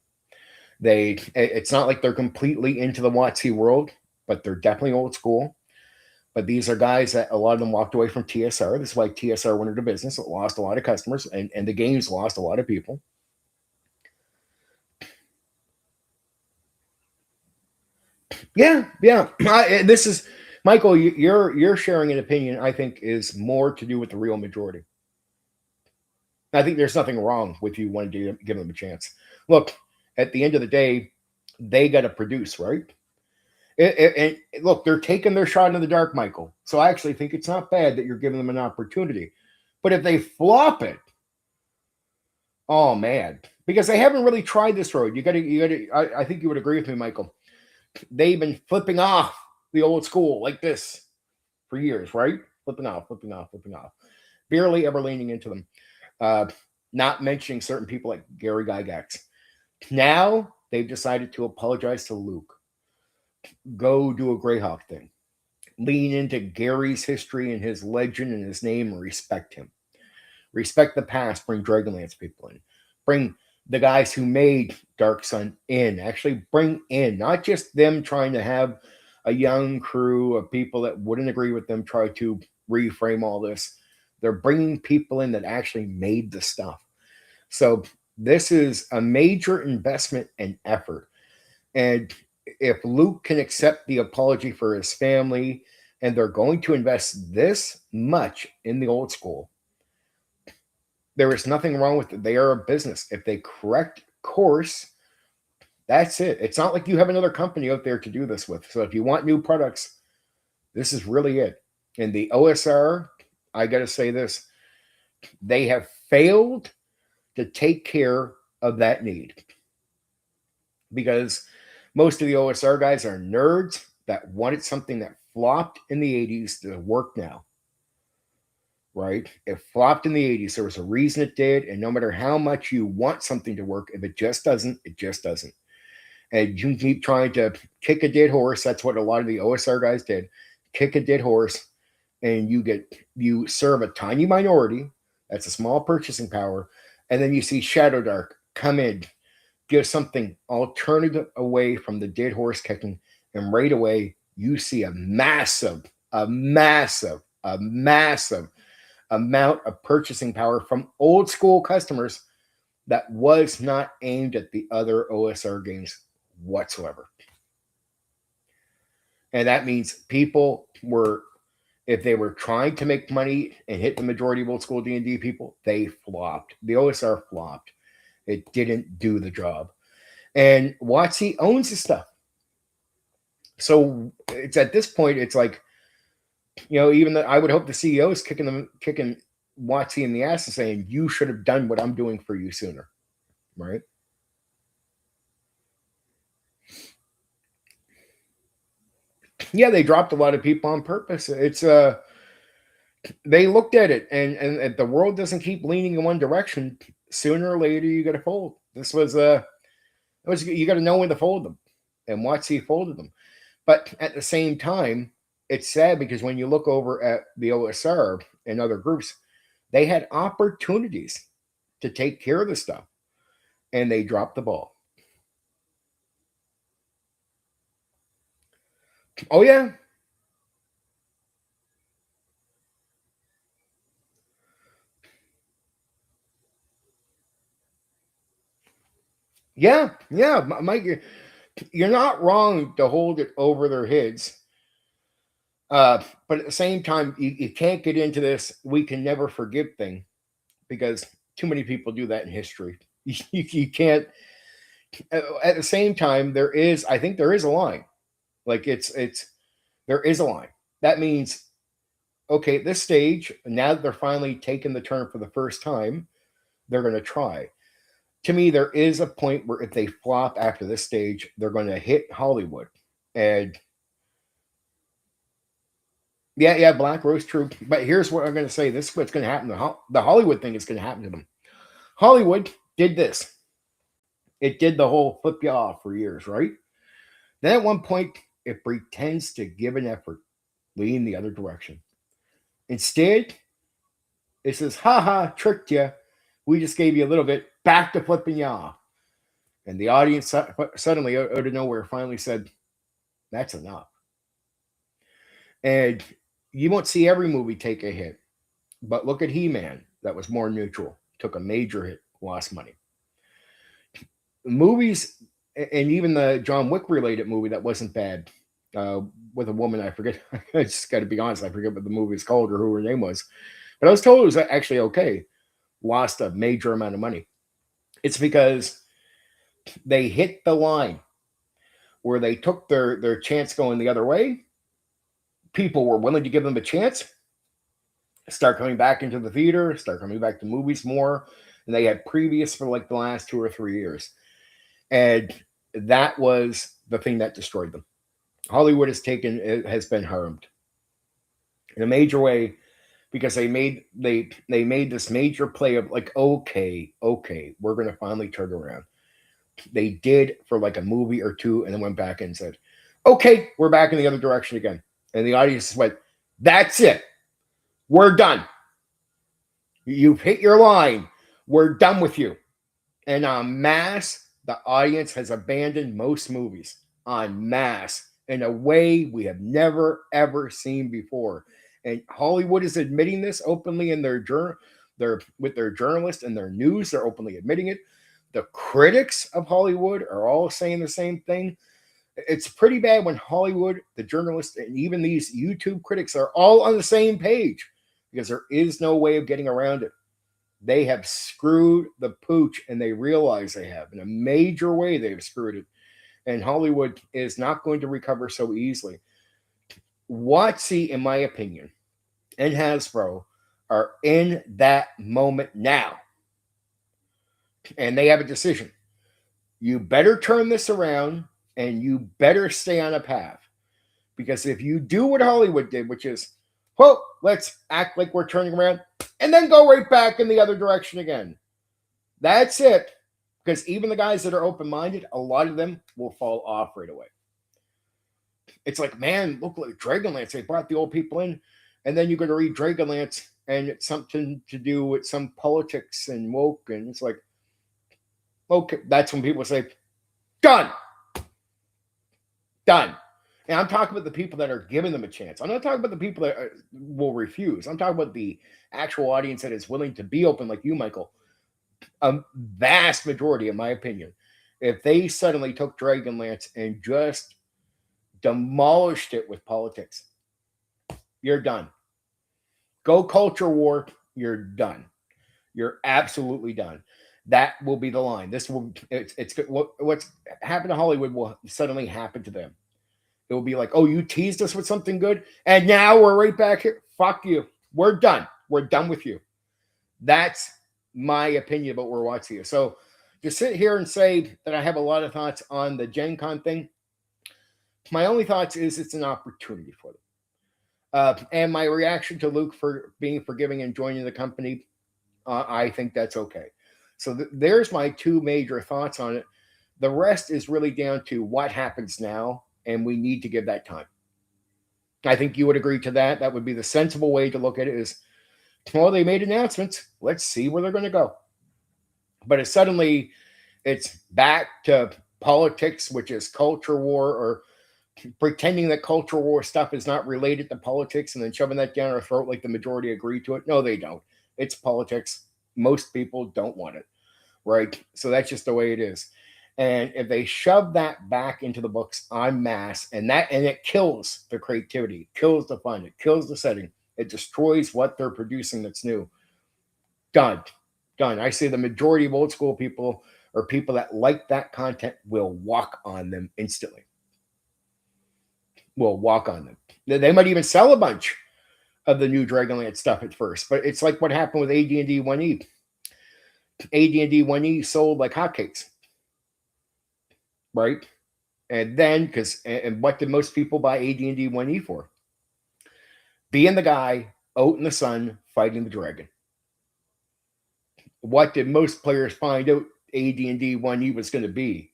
It's not like they're completely into the WotC world, but they're definitely old school. But these are guys that a lot of them walked away from TSR. This is why TSR went into business. It lost a lot of customers, and the games lost a lot of people. Yeah. This is Michael. You're sharing an opinion. I think is more to do with the real majority. I think there's nothing wrong with you wanting to give them a chance. Look, at the end of the day, they got to produce, right? And look, they're taking their shot in the dark, Michael. So I actually think it's not bad that you're giving them an opportunity. But if they flop it, oh man, because they haven't really tried this road. You got to. I think you would agree with me, Michael. They've been flipping off the old school like this for years, right? Flipping off. Barely ever leaning into them. Not mentioning certain people like Gary Gygax. Now they've decided to apologize to Luke. Go do a Greyhawk thing. Lean into Gary's history and his legend and his name and respect him. Respect the past. Bring Dragonlance people in. Bring the guys who made Dark Sun in. Actually bring in, not just them trying to have a young crew of people that wouldn't agree with them try to reframe all this. They're bringing people in that actually made the stuff. So this is a major investment and effort. And if Luke can accept the apology for his family and they're going to invest this much in the old school, there is nothing wrong with it. They are a business. If they correct course, that's it. It's not like you have another company out there to do this with. So if you want new products, this is really it. And the OSR, I got to say this, they have failed to take care of that need. Because most of the OSR guys are nerds that wanted something that flopped in the 80s to work now. Right? It flopped in the 80s. There was a reason it did. And no matter how much you want something to work, if it just doesn't, it just doesn't. And you keep trying to kick a dead horse. That's what a lot of the OSR guys did. Kick a dead horse. And you serve a tiny minority. That's a small purchasing power. And then you see Shadow Dark come in, give something alternative away from the dead horse kicking. And right away, you see a massive amount of purchasing power from old school customers that was not aimed at the other OSR games whatsoever. And that means people were, if they were trying to make money and hit the majority of old school D&D people, they flopped. The OSR flopped. It didn't do the job. And WotC owns the stuff. So it's at this point, it's like, even I would hope the CEO is kicking WotC in the ass and saying, you should have done what I'm doing for you sooner. Right? Yeah, they dropped a lot of people on purpose. It's they looked at it and if the world doesn't keep leaning in one direction, sooner or later you got to fold. This was you got to know when to fold them, and WotC folded them. But at the same time, it's sad because when you look over at the OSR and other groups, they had opportunities to take care of the stuff, and they dropped the ball. Oh yeah. Yeah, Mike, you're not wrong to hold it over their heads. But at the same time, you can't get into this we can never forgive thing because too many people do that in history. You can't. At the same time, I think there is a line. Like there is a line. That means, okay, at this stage, now that they're finally taking the turn for the first time, they're going to try. To me, there is a point where if they flop after this stage, they're going to hit Hollywood. And yeah, Black Rose, true. But here's what I'm going to say. This is what's going to happen. The Hollywood thing is going to happen to them. Hollywood did this. It did the whole flip you off for years, right? Then at one point, it pretends to give an effort, lean the other direction. Instead, it says, ha, tricked you. We just gave you a little bit, back to flipping you off. And the audience suddenly, out of nowhere, finally said, that's enough. And you won't see every movie take a hit. But look at He-Man. That was more neutral. Took a major hit, lost money. Movies, and even the John Wick related movie that wasn't bad, with a woman, I forget. I just got to be honest, I forget what the movie is called or who her name was. But I was told it was actually okay. Lost a major amount of money. It's because they hit the line where they took their chance going the other way. People were willing to give them a chance, start coming back into the theater, start coming back to movies more than they had previous for like the last 2 or 3 years. And that was the thing that destroyed them. Hollywood has been harmed in a major way because they made this major play of like, okay, we're going to finally turn around. They did for like a movie or two and then went back and said, okay, we're back in the other direction again. And the audience went, that's it. We're done. You've hit your line. We're done with you. And en masse, the audience has abandoned most movies en masse in a way we have never, ever seen before. And Hollywood is admitting this openly in their with their journalists and their news. They're openly admitting it. The critics of Hollywood are all saying the same thing. It's pretty bad when Hollywood, the journalists, and even these YouTube critics are all on the same page because there is no way of getting around it. They have screwed the pooch, and they realize they have. In a major way, they've screwed it. And Hollywood is not going to recover so easily. WotC, in my opinion, and Hasbro are in that moment now. And they have a decision. You better turn this around, and you better stay on a path. Because if you do what Hollywood did, which is, well, let's act like we're turning around, and then go right back in the other direction again. That's it. Because even the guys that are open-minded, a lot of them will fall off right away. It's like, man, look like Dragonlance. They brought the old people in, and then you're going to read Dragonlance, and it's something to do with some politics and woke, and it's like, okay, that's when people say, done. Done. And I'm talking about the people that are giving them a chance. I'm not talking about the people that will refuse. I'm talking about the actual audience that is willing to be open, like you, Michael. A vast majority, in my opinion, if they suddenly took Dragonlance and just demolished it with politics, you're done. Go culture war, you're done. You're absolutely done. That will be the line. What's happened to Hollywood will suddenly happen to them. It will be like, oh, you teased us with something good, and now we're right back here. Fuck you. We're done. We're done with you. That's my opinion about where WotC is. So to sit here and say that I have a lot of thoughts on the Gen Con thing, my only thoughts is it's an opportunity for them. And my reaction to Luke for being forgiving and joining the company, I think that's okay. So there's my two major thoughts on it. The rest is really down to what happens now, and we need to give that time. I think you would agree to that. That would be the sensible way to look at it is, well, they made announcements. Let's see where they're going to go. But it's back to politics, which is culture war, or pretending that culture war stuff is not related to politics and then shoving that down our throat like the majority agree to it. No, they don't. It's politics. Most people don't want it, right? So that's just the way it is. And if they shove that back into the books en masse, and it kills the creativity, kills the fun, it kills the setting, it destroys what they're producing that's new. Done. I say the majority of old school people or people that like that content will walk on them instantly. Will walk on them. They might even sell a bunch of the new Dragonlance stuff at first, but it's like what happened with AD&D 1E. AD&D 1E sold like hotcakes. Right? And then, and what did most people buy AD&D 1E for? Being the guy out in the sun fighting the dragon. What did most players find out AD&D 1E was going to be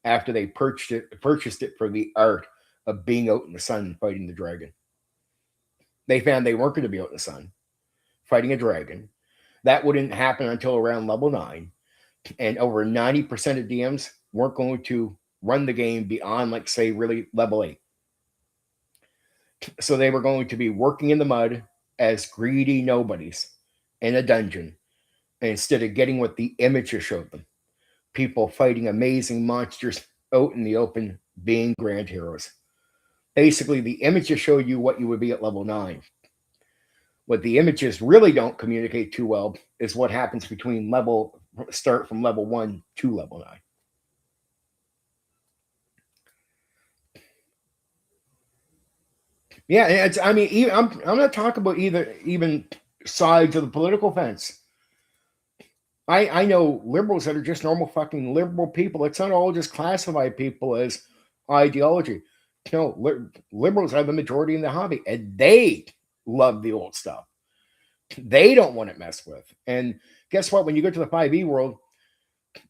after they purchased it for the art of being out in the sun fighting the dragon. They found they weren't going to be out in the sun fighting a dragon. That wouldn't happen until around level 9. And over 90% of DMs weren't going to run the game beyond, like, say, really level 8. So they were going to be working in the mud as greedy nobodies in a dungeon instead of getting what the images showed them. People fighting amazing monsters out in the open, being grand heroes. Basically, the images show you what you would be at level 9. What the images really don't communicate too well is what happens between start from level 1 to level 9. Yeah, I'm not talking about even sides of the political fence. I know liberals that are just normal fucking liberal people. It's not all just classified people as ideology. No, liberals are the majority in the hobby, and they love the old stuff. They don't want it messed with. And guess what? When you go to the 5e world,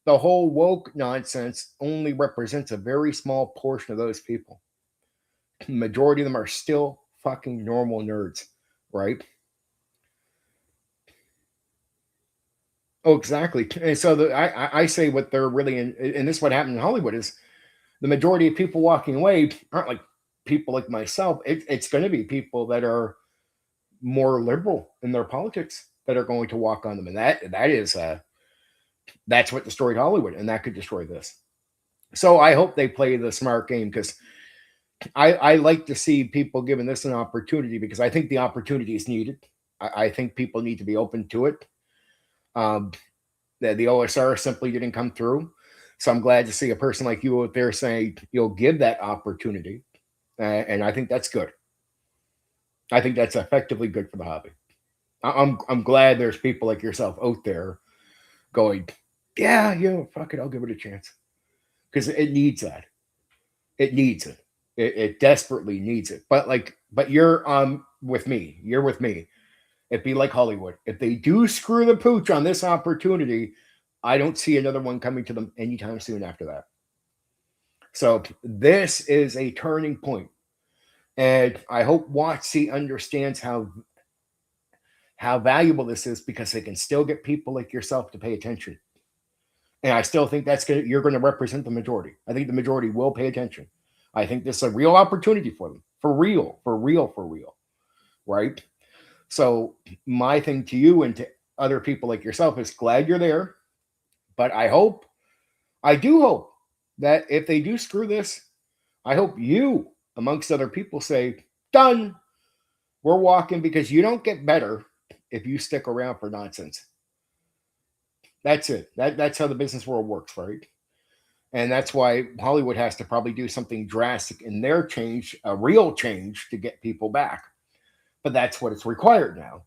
the whole woke nonsense only represents a very small portion of those people. The majority of them are still fucking normal nerds, right? Oh, exactly. And so I say what they're really in, and this is what happened in Hollywood, is the majority of people walking away aren't like people like myself. It's going to be people that are more liberal in their politics that are going to walk on them, and that's what destroyed Hollywood, and that could destroy this. So I hope they play the smart game, because I like to see people given this an opportunity, because I think the opportunity is needed. I think people need to be open to it. The OSR simply didn't come through. So I'm glad to see a person like you out there saying you'll give that opportunity. And I think that's good. I think that's effectively good for the hobby. I'm glad there's people like yourself out there going, yeah, fuck it, I'll give it a chance. Because it needs that. It needs it. It desperately needs it. But you're with me. You're with me. It'd be like Hollywood. If they do screw the pooch on this opportunity, I don't see another one coming to them anytime soon after that. So this is a turning point. And I hope WotC understands how valuable this is, because they can still get people like yourself to pay attention. And I still think you're going to represent the majority. I think the majority will pay attention. I think this is a real opportunity for them. For real. Right? So my thing to you and to other people like yourself is, glad you're there. But I do hope that if they do screw this, I hope you, amongst other people, say, done. We're walking, because you don't get better if you stick around for nonsense. That's it. That's how the business world works, right? And that's why Hollywood has to probably do something drastic in their change, a real change, to get people back. But that's what it's required now.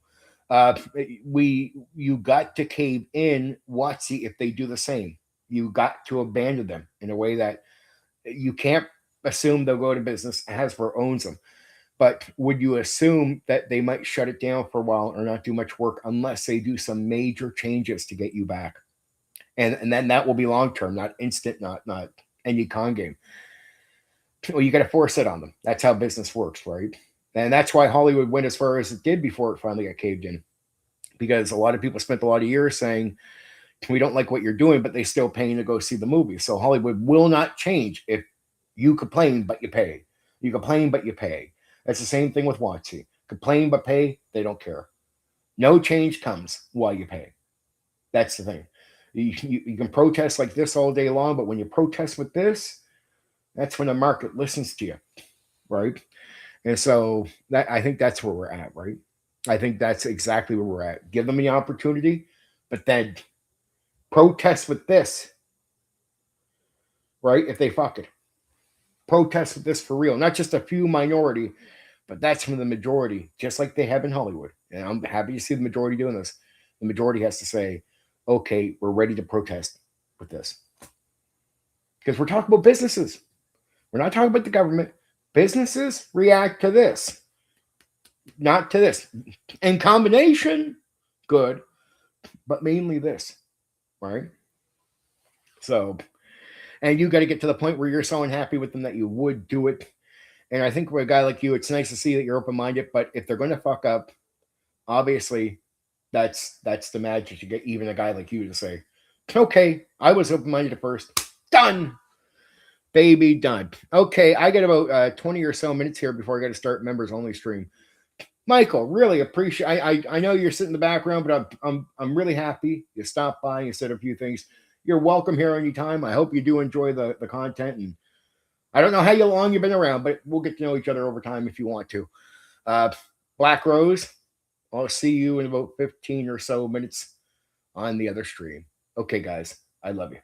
You got to cave in WotC if they do the same. You got to abandon them in a way that you can't assume they'll go to business. Hasbro owns them. But would you assume that they might shut it down for a while or not do much work unless they do some major changes to get you back? And then that will be long-term, not instant, not any con game. Well, you got to force it on them. That's how business works, right? And that's why Hollywood went as far as it did before it finally got caved in. Because a lot of people spent a lot of years saying, we don't like what you're doing, but they still paying to go see the movie. So Hollywood will not change if you complain, but you pay. You complain, but you pay. That's the same thing with WotC. Complain, but pay, they don't care. No change comes while you pay. That's the thing. You can protest like this all day long, but when you protest with this, that's when the market listens to you, right? And so I think that's where we're at, right? I think that's exactly where we're at. Give them the opportunity, but then protest with this, right? If they fuck it. Protest with this for real. Not just a few minority, but that's from the majority, just like they have in Hollywood. And I'm happy to see the majority doing this. The majority has to say, okay, we're ready to protest with this. Because we're talking about businesses. We're not talking about the government. Businesses react to this, not to this. In combination, good, but mainly this, right? So, and you got to get to the point where you're so unhappy with them that you would do it. And I think for a guy like you, it's nice to see that you're open-minded, but if they're going to fuck up, obviously that's the magic to get even a guy like you to say, okay, I was open-minded at first. Done. Baby, done. Okay, I got about 20 or so minutes here before I got to start members only stream. Michael, really appreciate. I know you're sitting in the background, but I'm really happy you stopped by. You said a few things. You're welcome here anytime. I hope you do enjoy the content. And I don't know how long you've been around, but we'll get to know each other over time if you want to. Black Rose, I'll see you in about 15 or so minutes on the other stream. Okay, guys, I love you.